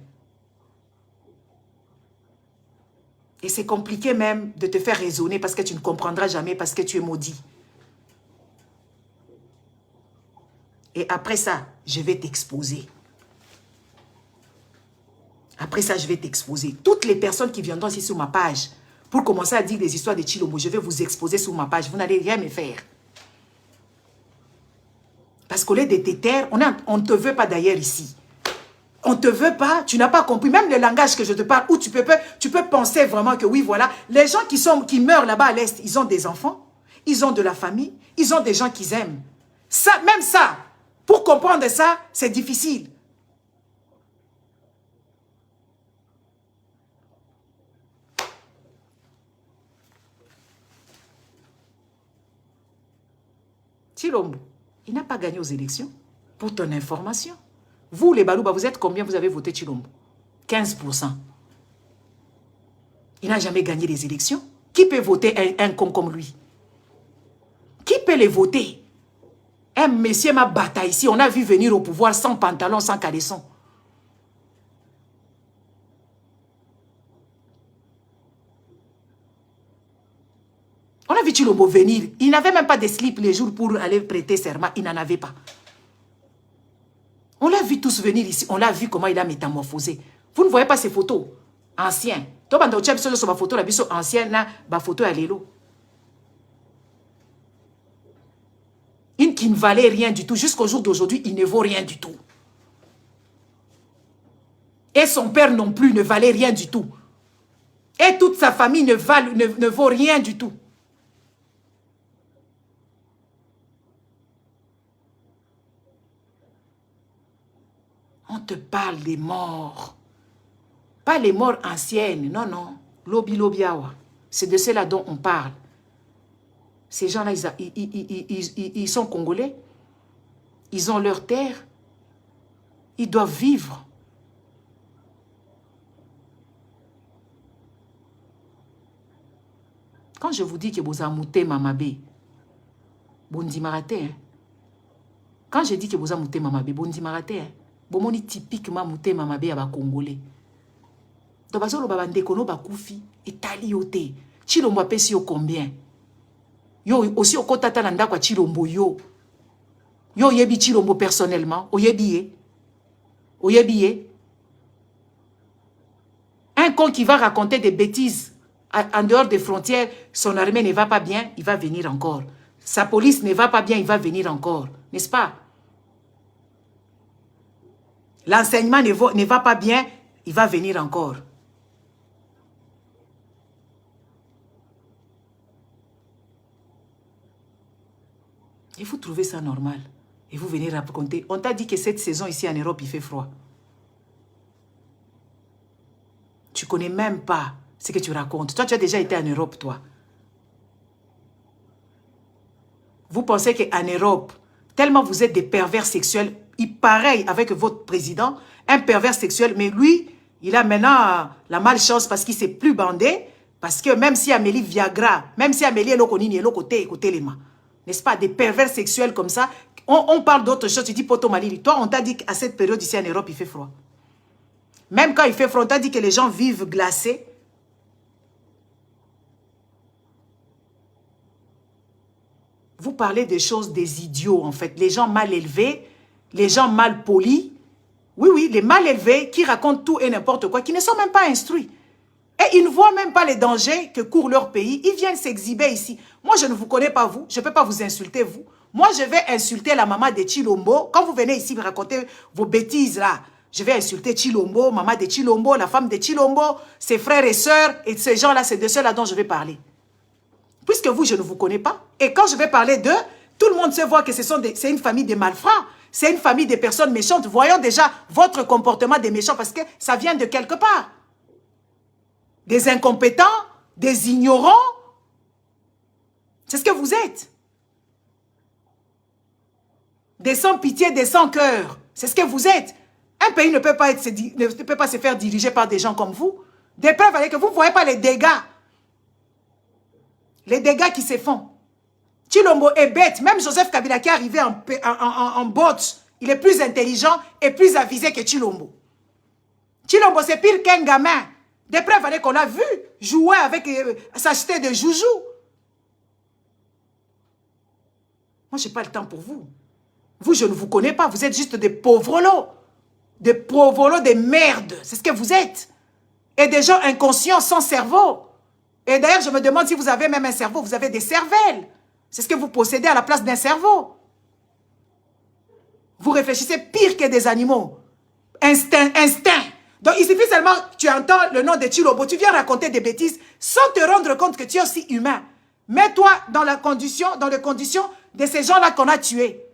Et c'est compliqué même de te faire raisonner parce que tu ne comprendras jamais, parce que tu es maudit. Et après ça, je vais t'exposer. Après ça, je vais t'exposer. Toutes les personnes qui viendront ici sur ma page pour commencer à dire des histoires de Chilombo, je vais vous exposer sur ma page. Vous n'allez rien me faire. Parce qu'au lieu de te taire, on ne te veut pas d'ailleurs ici. On ne te veut pas, tu n'as pas compris. Même le langage que je te parle, où tu peux penser vraiment que oui, voilà. Les gens qui meurent là-bas à l'Est, ils ont des enfants, ils ont de la famille, ils ont des gens qu'ils aiment. Ça, même ça, pour comprendre ça, c'est difficile. Chilombo, il n'a pas gagné aux élections. Pour ton information. Vous, les Balouba, vous êtes combien vous avez voté Chilombo? 15%. Il n'a jamais gagné les élections. Qui peut voter un con comme lui? Qui peut les voter? Un monsieur m'a bataillé ici. On a vu venir au pouvoir sans pantalon, sans caleçon. On a vu Chilombo venir. Il n'avait même pas de slip les jours pour aller prêter serment. Il n'en avait pas. On l'a vu tous venir ici. On l'a vu comment il a métamorphosé. Vous ne voyez pas ces photos anciennes. Toi, quand tu as sur ma photo, la biso ancienne, là, ma photo à l'élo. qui ne valait rien du tout. Jusqu'au jour d'aujourd'hui, il ne vaut rien du tout. Et son père non plus ne valait rien du tout. Et toute sa famille ne vaut rien du tout. On te parle des morts. Pas les morts anciennes, non, non. Lobi Lobiawa. C'est de cela dont on parle. Ces gens-là, ils sont congolais. Ils ont leur terre. Ils doivent vivre. Quand je vous dis que vous avez mouté Mamabé, bondi maraté, hein? Quand je dis que vous avez mouté Mamabé, bondi maraté, hein? Bomoni typiquement mouté Mamabé à ba Congolais. Donc, bazolo babande kono ba koufi etali yote. Chilombo apesi yo combien? Yo aussi au kotata nanda kwa Chilombo yo. Yo yebi Chilombo personnellement, oyebiye. Oyebiye. Un con qui va raconter des bêtises en dehors des frontières, son armée ne va pas bien, il va venir encore. Sa police ne va pas bien, il va venir encore. N'est-ce pas? L'enseignement ne va pas bien, il va venir encore. Et vous trouvez ça normal. Et vous venez raconter. On t'a dit que cette saison ici en Europe, il fait froid. Tu ne connais même pas ce que tu racontes. Toi, tu as déjà été en Europe, toi. Vous pensez qu'en Europe, tellement vous êtes des pervers sexuels, il pareil avec votre président, un pervers sexuel, mais lui, il a maintenant la malchance parce qu'il ne s'est plus bandé, parce que même si Amélie Viagra, même si Amélie est l'autre côté, écoutez les mains. N'est-ce pas, des pervers sexuels comme ça, on parle d'autre chose, tu dis Poto Malili. Toi, on t'a dit qu'à cette période ici en Europe, il fait froid. Même quand il fait froid, on t'a dit que les gens vivent glacés. Vous parlez des choses des idiots, en fait. Les gens mal élevés, les gens mal polis. Oui, oui, les mal élevés qui racontent tout et n'importe quoi, qui ne sont même pas instruits. Et ils ne voient même pas les dangers que court leur pays. Ils viennent s'exhiber ici. Moi, je ne vous connais pas, vous. Je ne peux pas vous insulter, vous. Moi, je vais insulter la maman de Chilombo. Quand vous venez ici me raconter vos bêtises, là, je vais insulter Chilombo, maman de Chilombo, la femme de Chilombo, ses frères et sœurs, et ces gens-là, c'est de ceux-là dont je vais parler. Puisque vous, je ne vous connais pas. Et quand je vais parler d'eux, tout le monde se voit que c'est une famille de malfrats. C'est une famille de personnes méchantes. Voyons déjà votre comportement des méchants parce que ça vient de quelque part. Des incompétents, des ignorants. C'est ce que vous êtes. Des sans-pitié, des sans-cœur. C'est ce que vous êtes. Un pays ne peut pas se faire diriger par des gens comme vous. Des preuves avec que vous ne voyez pas les dégâts. Les dégâts qui se font. Chilombo est bête. Même Joseph Kabila qui est arrivé en botte, il est plus intelligent et plus avisé que Chilombo. Chilombo, c'est pire qu'un gamin. Des preuves avec qu'on l'a vu jouer avec, s'acheter des joujoux. Moi, je n'ai pas le temps pour vous. Vous, je ne vous connais pas. Vous êtes juste des pauvres lots. Des pauvres lots, des merdes. C'est ce que vous êtes. Et des gens inconscients, sans cerveau. Et d'ailleurs, je me demande si vous avez même un cerveau. Vous avez des cervelles. C'est ce que vous possédez à la place d'un cerveau. Vous réfléchissez pire que des animaux. Instinct, instinct. Donc, il suffit seulement que tu entends le nom de Chilombo. Tu viens raconter des bêtises sans te rendre compte que tu es aussi humain. Mets-toi dans les conditions de ces gens-là qu'on a tués.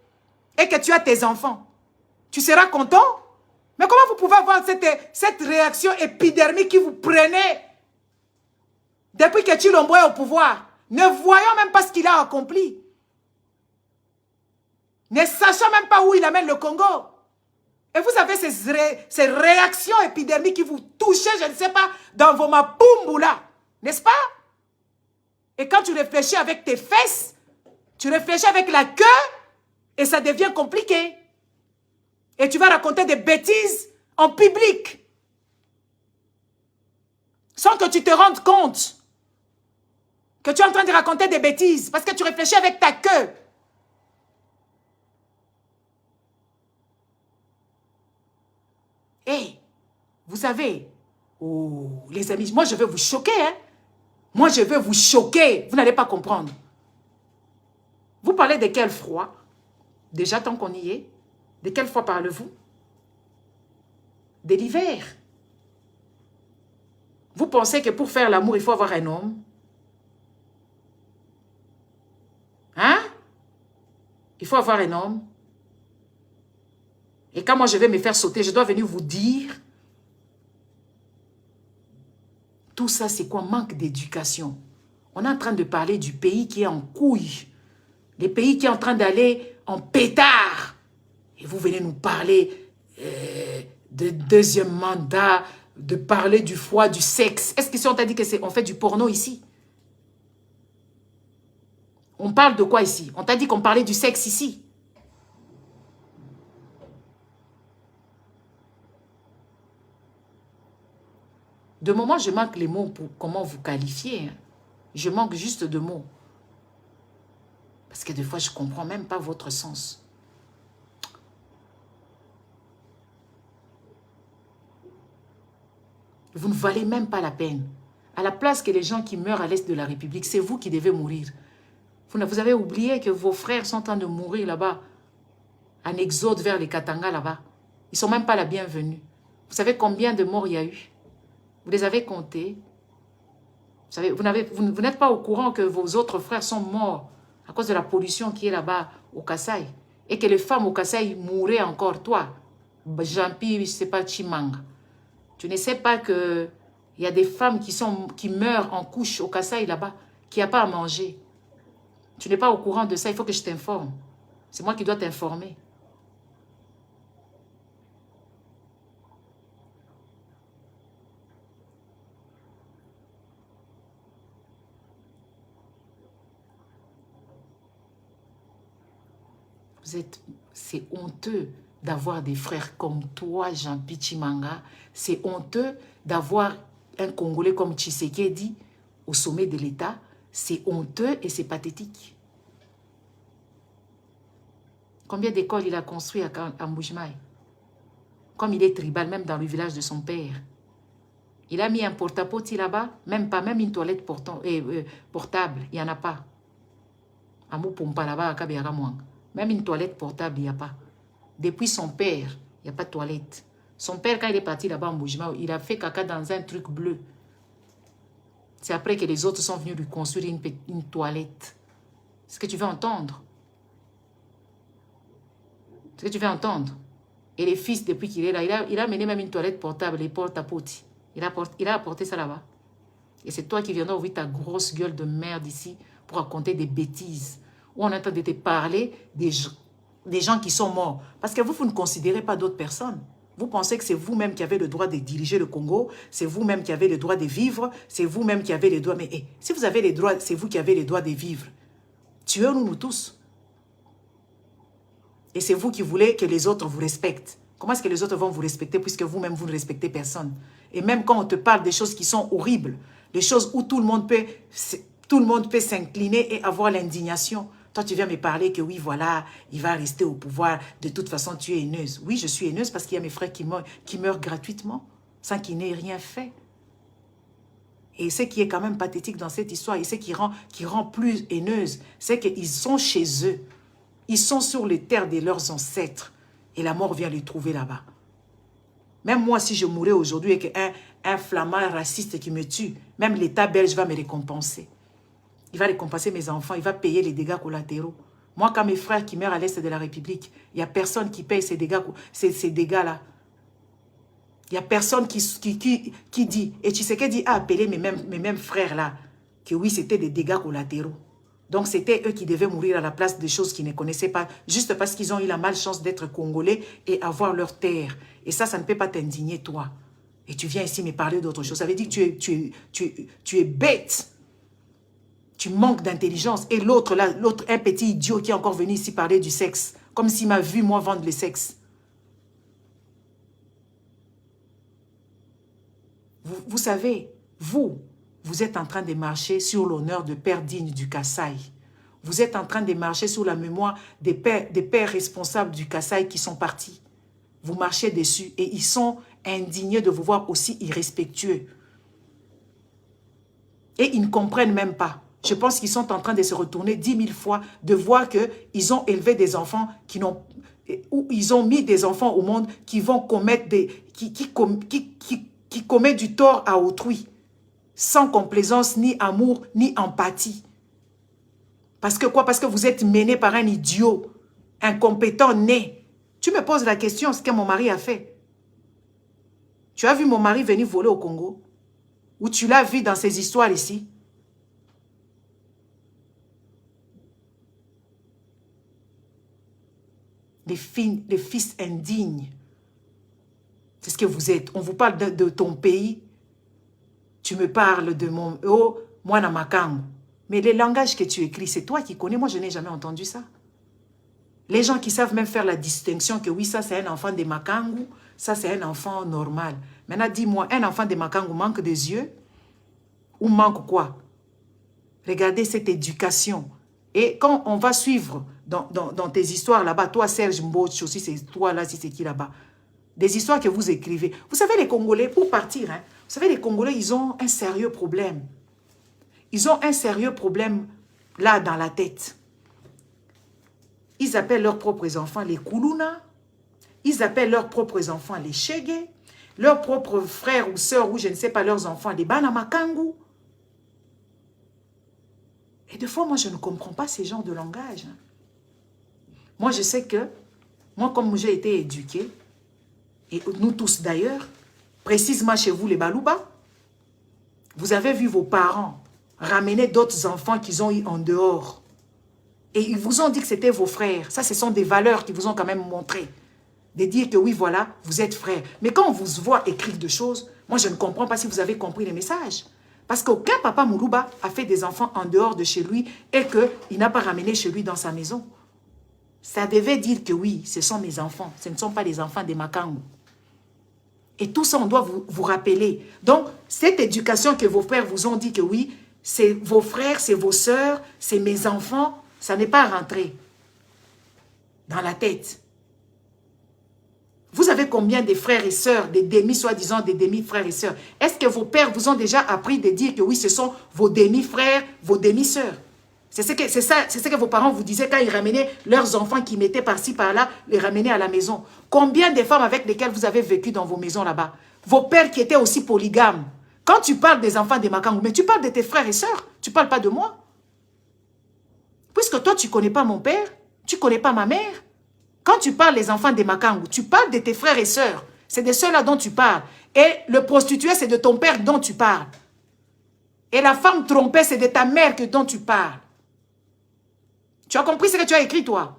Et que tu as tes enfants. Tu seras content? Mais comment vous pouvez avoir cette réaction épidermique qui vous prenait depuis que Chilombo est au pouvoir, ne voyant même pas ce qu'il a accompli, ne sachant même pas où il amène le Congo. Et vous avez ces réactions épidermiques qui vous touchent, je ne sais pas, dans vos mapumbu là, n'est-ce pas? Et quand tu réfléchis avec tes fesses, tu réfléchis avec la queue, et ça devient compliqué. Et tu vas raconter des bêtises en public, sans que tu te rendes compte que tu es en train de raconter des bêtises, parce que tu réfléchis avec ta queue. Et, vous savez, oh, les amis, moi je vais vous choquer, hein. Moi je vais vous choquer, vous n'allez pas comprendre. Vous parlez de quel froid? Déjà, tant qu'on y est, de quelle foi parlez-vous? De l'hiver. Vous pensez que pour faire l'amour, il faut avoir un homme? Hein? Il faut avoir un homme. Et quand moi je vais me faire sauter, je dois venir vous dire. Tout ça, c'est quoi? Manque d'éducation. On est en train de parler du pays qui est en couille. Le pays qui est en train d'aller en pétard. Et vous venez nous parler de deuxième mandat, de parler du foie, du sexe. Est-ce que si on t'a dit qu'on fait du porno ici? On parle de quoi ici? On t'a dit qu'on parlait du sexe ici. De moment, je manque les mots pour comment vous qualifier. Hein. Je manque juste de mots. Parce que des fois, je ne comprends même pas votre sens. Vous ne valez même pas la peine. À la place que les gens qui meurent à l'est de la République, c'est vous qui devez mourir. Vous avez oublié que vos frères sont en train de mourir là-bas, en exode vers les Katanga là-bas. Ils ne sont même pas la bienvenue. Vous savez combien de morts il y a eu? Vous les avez comptés. Vous savez, vous n'êtes pas au courant que vos autres frères sont morts à cause de la pollution qui est là-bas au Kasaï. Et que les femmes au Kasaï mouraient encore. Toi, Jean-Pierre, je ne sais pas, Chimanga. Tu ne sais pas qu'il y a des femmes qui meurent en couche au Kasaï là-bas, qui n'ont pas à manger. Tu n'es pas au courant de ça, il faut que je t'informe. C'est moi qui dois t'informer. C'est honteux d'avoir des frères comme toi, Jean-Pierre Chimanga. C'est honteux d'avoir un Congolais comme Tshisekedi au sommet de l'État. C'est honteux et c'est pathétique. Combien d'écoles il a construit à Mbujimaï? Comme il est tribal, même dans le village de son père. Il a mis un porte-à-pote là-bas, même une toilette portable, il n'y en a pas. À Mupompa là-bas, à Kabiaramouang. Même une toilette portable, il n'y a pas. Depuis son père, il n'y a pas de toilette. Son père, quand il est parti là-bas en Mbujimaï, il a fait caca dans un truc bleu. C'est après que les autres sont venus lui construire une toilette. C'est ce que tu veux entendre. C'est ce que tu veux entendre. Et les fils, depuis qu'il est là, il a mené même une toilette portable, les porte-à-pote. Il a apporté ça là-bas. Et c'est toi qui viendras ouvrir ta grosse gueule de merde ici pour raconter des bêtises. Où on est en train de te parler des gens qui sont morts. Parce que vous ne considérez pas d'autres personnes. Vous pensez que c'est vous-même qui avez le droit de diriger le Congo, c'est vous-même qui avez le droit de vivre, c'est vous-même qui avez le droit... Mais si vous avez les droits, c'est vous qui avez le droit de vivre. Tuez-nous tous. Et c'est vous qui voulez que les autres vous respectent. Comment est-ce que les autres vont vous respecter puisque vous-même, vous ne respectez personne? Et même quand on te parle des choses qui sont horribles, des choses où tout le monde peut s'incliner et avoir l'indignation. Toi, tu viens me parler que oui, voilà, il va rester au pouvoir. De toute façon, tu es haineuse. Oui, je suis haineuse parce qu'il y a mes frères qui meurent gratuitement, sans qu'ils n'aient rien fait. Et ce qui est quand même pathétique dans cette histoire, et ce qui rend plus haineuse, c'est qu'ils sont chez eux. Ils sont sur les terres de leurs ancêtres. Et la mort vient les trouver là-bas. Même moi, si je mourais aujourd'hui et qu'un flamand raciste qui me tue, même l'État belge va me récompenser. Il va récompenser mes enfants, il va payer les dégâts collatéraux. Moi, quand mes frères qui meurent à l'est de la République, il n'y a personne qui paye ces dégâts-là. Il n'y a personne qui dit, et Tshisekedi a appelé mes mêmes frères-là, que oui, c'était des dégâts collatéraux. Donc, c'était eux qui devaient mourir à la place des choses qu'ils ne connaissaient pas, juste parce qu'ils ont eu la malchance d'être Congolais et avoir leur terre. Et ça ne peut pas t'indigner, toi. Et tu viens ici me parler d'autre chose. Ça veut dire que tu es bête. Tu manques d'intelligence. Et l'autre, là, un petit idiot qui est encore venu ici parler du sexe, comme s'il m'a vu, moi, vendre le sexe. Vous savez, vous êtes en train de marcher sur l'honneur de pères dignes du Kasaï. Vous êtes en train de marcher sur la mémoire des pères responsables du Kasaï qui sont partis. Vous marchez dessus et ils sont indignés de vous voir aussi irrespectueux. Et ils ne comprennent même pas. Je pense qu'ils sont en train de se retourner 10 000 fois, de voir qu'ils ont élevé des enfants qui n'ont... Ou ils ont mis des enfants au monde qui vont commettre des... qui commettent du tort à autrui, sans complaisance, ni amour, ni empathie. Parce que quoi? Parce que vous êtes mené par un idiot, incompétent, né. Tu me poses la question, ce que mon mari a fait. Tu as vu mon mari venir voler au Congo? Ou tu l'as vu dans ces histoires ici? Les fils indignes. C'est ce que vous êtes. On vous parle de ton pays. Tu me parles de mon... Oh, moi, na makango. Mais les langages que tu écris, c'est toi qui connais. Moi, je n'ai jamais entendu ça. Les gens qui savent même faire la distinction que oui, ça, c'est un enfant de makango, ça, c'est un enfant normal. Maintenant, dis-moi, un enfant de makango manque des yeux ou manque quoi? Regardez cette éducation. Et quand on va suivre dans tes histoires là-bas, toi, Serge Mbotch, aussi, c'est toi là, si c'est qui là-bas, des histoires que vous écrivez. Vous savez, les Congolais, pour partir, hein, vous savez, les Congolais, ils ont un sérieux problème. Ils ont un sérieux problème là dans la tête. Ils appellent leurs propres enfants les Kuluna. Ils appellent leurs propres enfants les Shege. Leurs propres frères ou sœurs, ou je ne sais pas, leurs enfants, les Banamakangu. Et des fois, moi, je ne comprends pas ces genres de langage. Moi, je sais que, moi, comme j'ai été éduquée, et nous tous d'ailleurs, précisément chez vous, les Balouba, vous avez vu vos parents ramener d'autres enfants qu'ils ont eu en dehors. Et ils vous ont dit que c'était vos frères. Ça, ce sont des valeurs qu'ils vous ont quand même montrées. De dire que oui, voilà, vous êtes frères. Mais quand on vous voit écrire des choses, moi, je ne comprends pas si vous avez compris les messages. Parce qu'aucun papa Moulouba a fait des enfants en dehors de chez lui et qu'il n'a pas ramené chez lui dans sa maison. Ça devait dire que oui, ce sont mes enfants. Ce ne sont pas les enfants des Makangu. Et tout ça, on doit vous rappeler. Donc, cette éducation que vos pères vous ont dit que oui, c'est vos frères, c'est vos sœurs, c'est mes enfants, ça n'est pas rentré dans la tête. Vous avez combien de frères et sœurs, des demi, soi-disant des demi-frères et sœurs? Est-ce que vos pères vous ont déjà appris de dire que oui, ce sont vos demi-frères, vos demi-sœurs? C'est ce que vos parents vous disaient quand ils ramenaient leurs enfants qui mettaient par-ci, par-là, les ramenaient à la maison. Combien de femmes avec lesquelles vous avez vécu dans vos maisons là-bas? Vos pères qui étaient aussi polygames. Quand tu parles des enfants des Makangu, mais tu parles de tes frères et sœurs, tu ne parles pas de moi. Puisque toi, tu ne connais pas mon père, tu ne connais pas ma mère. Quand tu parles des enfants des Makangu, tu parles de tes frères et sœurs. C'est de ceux-là dont tu parles. Et le prostitué, c'est de ton père dont tu parles. Et la femme trompée, c'est de ta mère dont tu parles. Tu as compris ce que tu as écrit, toi?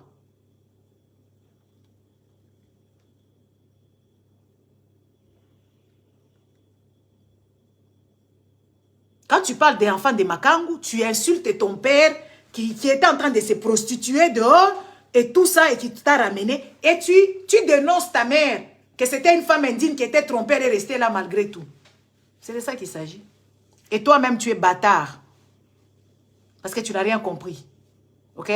Quand tu parles des enfants des Makangu, tu insultes ton père qui était en train de se prostituer dehors et tout ça et qui t'a ramené. Et tu dénonces ta mère, que c'était une femme indigne qui était trompée et restée là malgré tout. C'est de ça qu'il s'agit. Et toi-même, tu es bâtard. Parce que tu n'as rien compris. Ok?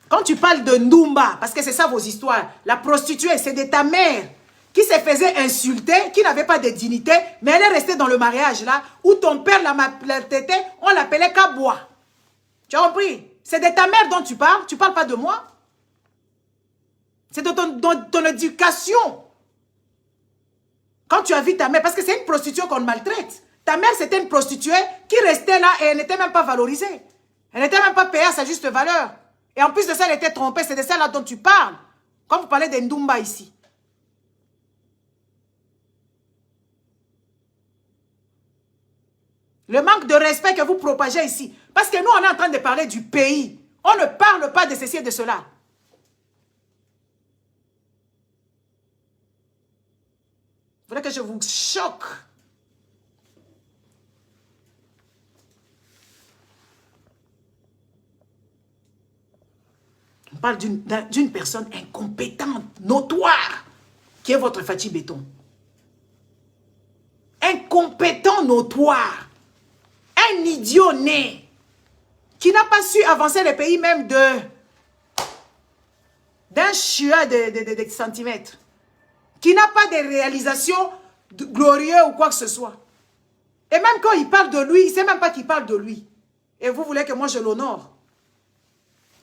Quand tu parles de Ndumba, parce que c'est ça vos histoires, la prostituée, c'est de ta mère qui se faisait insulter, qui n'avait pas de dignité, mais elle est restée dans le mariage là, où ton père la têtait, on l'appelait Kaboua. Tu as compris? C'est de ta mère dont tu parles pas de moi. C'est de ton éducation. Quand tu as vu ta mère, parce que c'est une prostituée qu'on maltraite. Ta mère, c'était une prostituée qui restait là et elle n'était même pas valorisée. Elle n'était même pas payée à sa juste valeur. Et en plus de ça, elle était trompée. C'est de ça là dont tu parles. Quand vous parlez de Ndumba ici. Le manque de respect que vous propagez ici. Parce que nous, on est en train de parler du pays. On ne parle pas de ceci et de cela. Vous voulez que je vous choque? On parle d'une personne incompétente, notoire, qui est votre Fachi Béton. Incompétent, notoire. Un idiot né qui n'a pas su avancer le pays même d'un chua de centimètres. Qui n'a pas de réalisation glorieuse ou quoi que ce soit. Et même quand il parle de lui, il ne sait même pas qu'il parle de lui. Et vous voulez que moi je l'honore?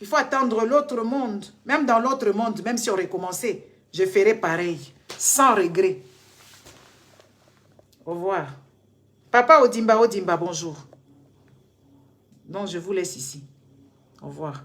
Il faut attendre l'autre monde. Même dans l'autre monde, même si on recommençait, je ferai pareil, sans regret. Au revoir. Papa Odimba, bonjour. Donc je vous laisse ici. Au revoir.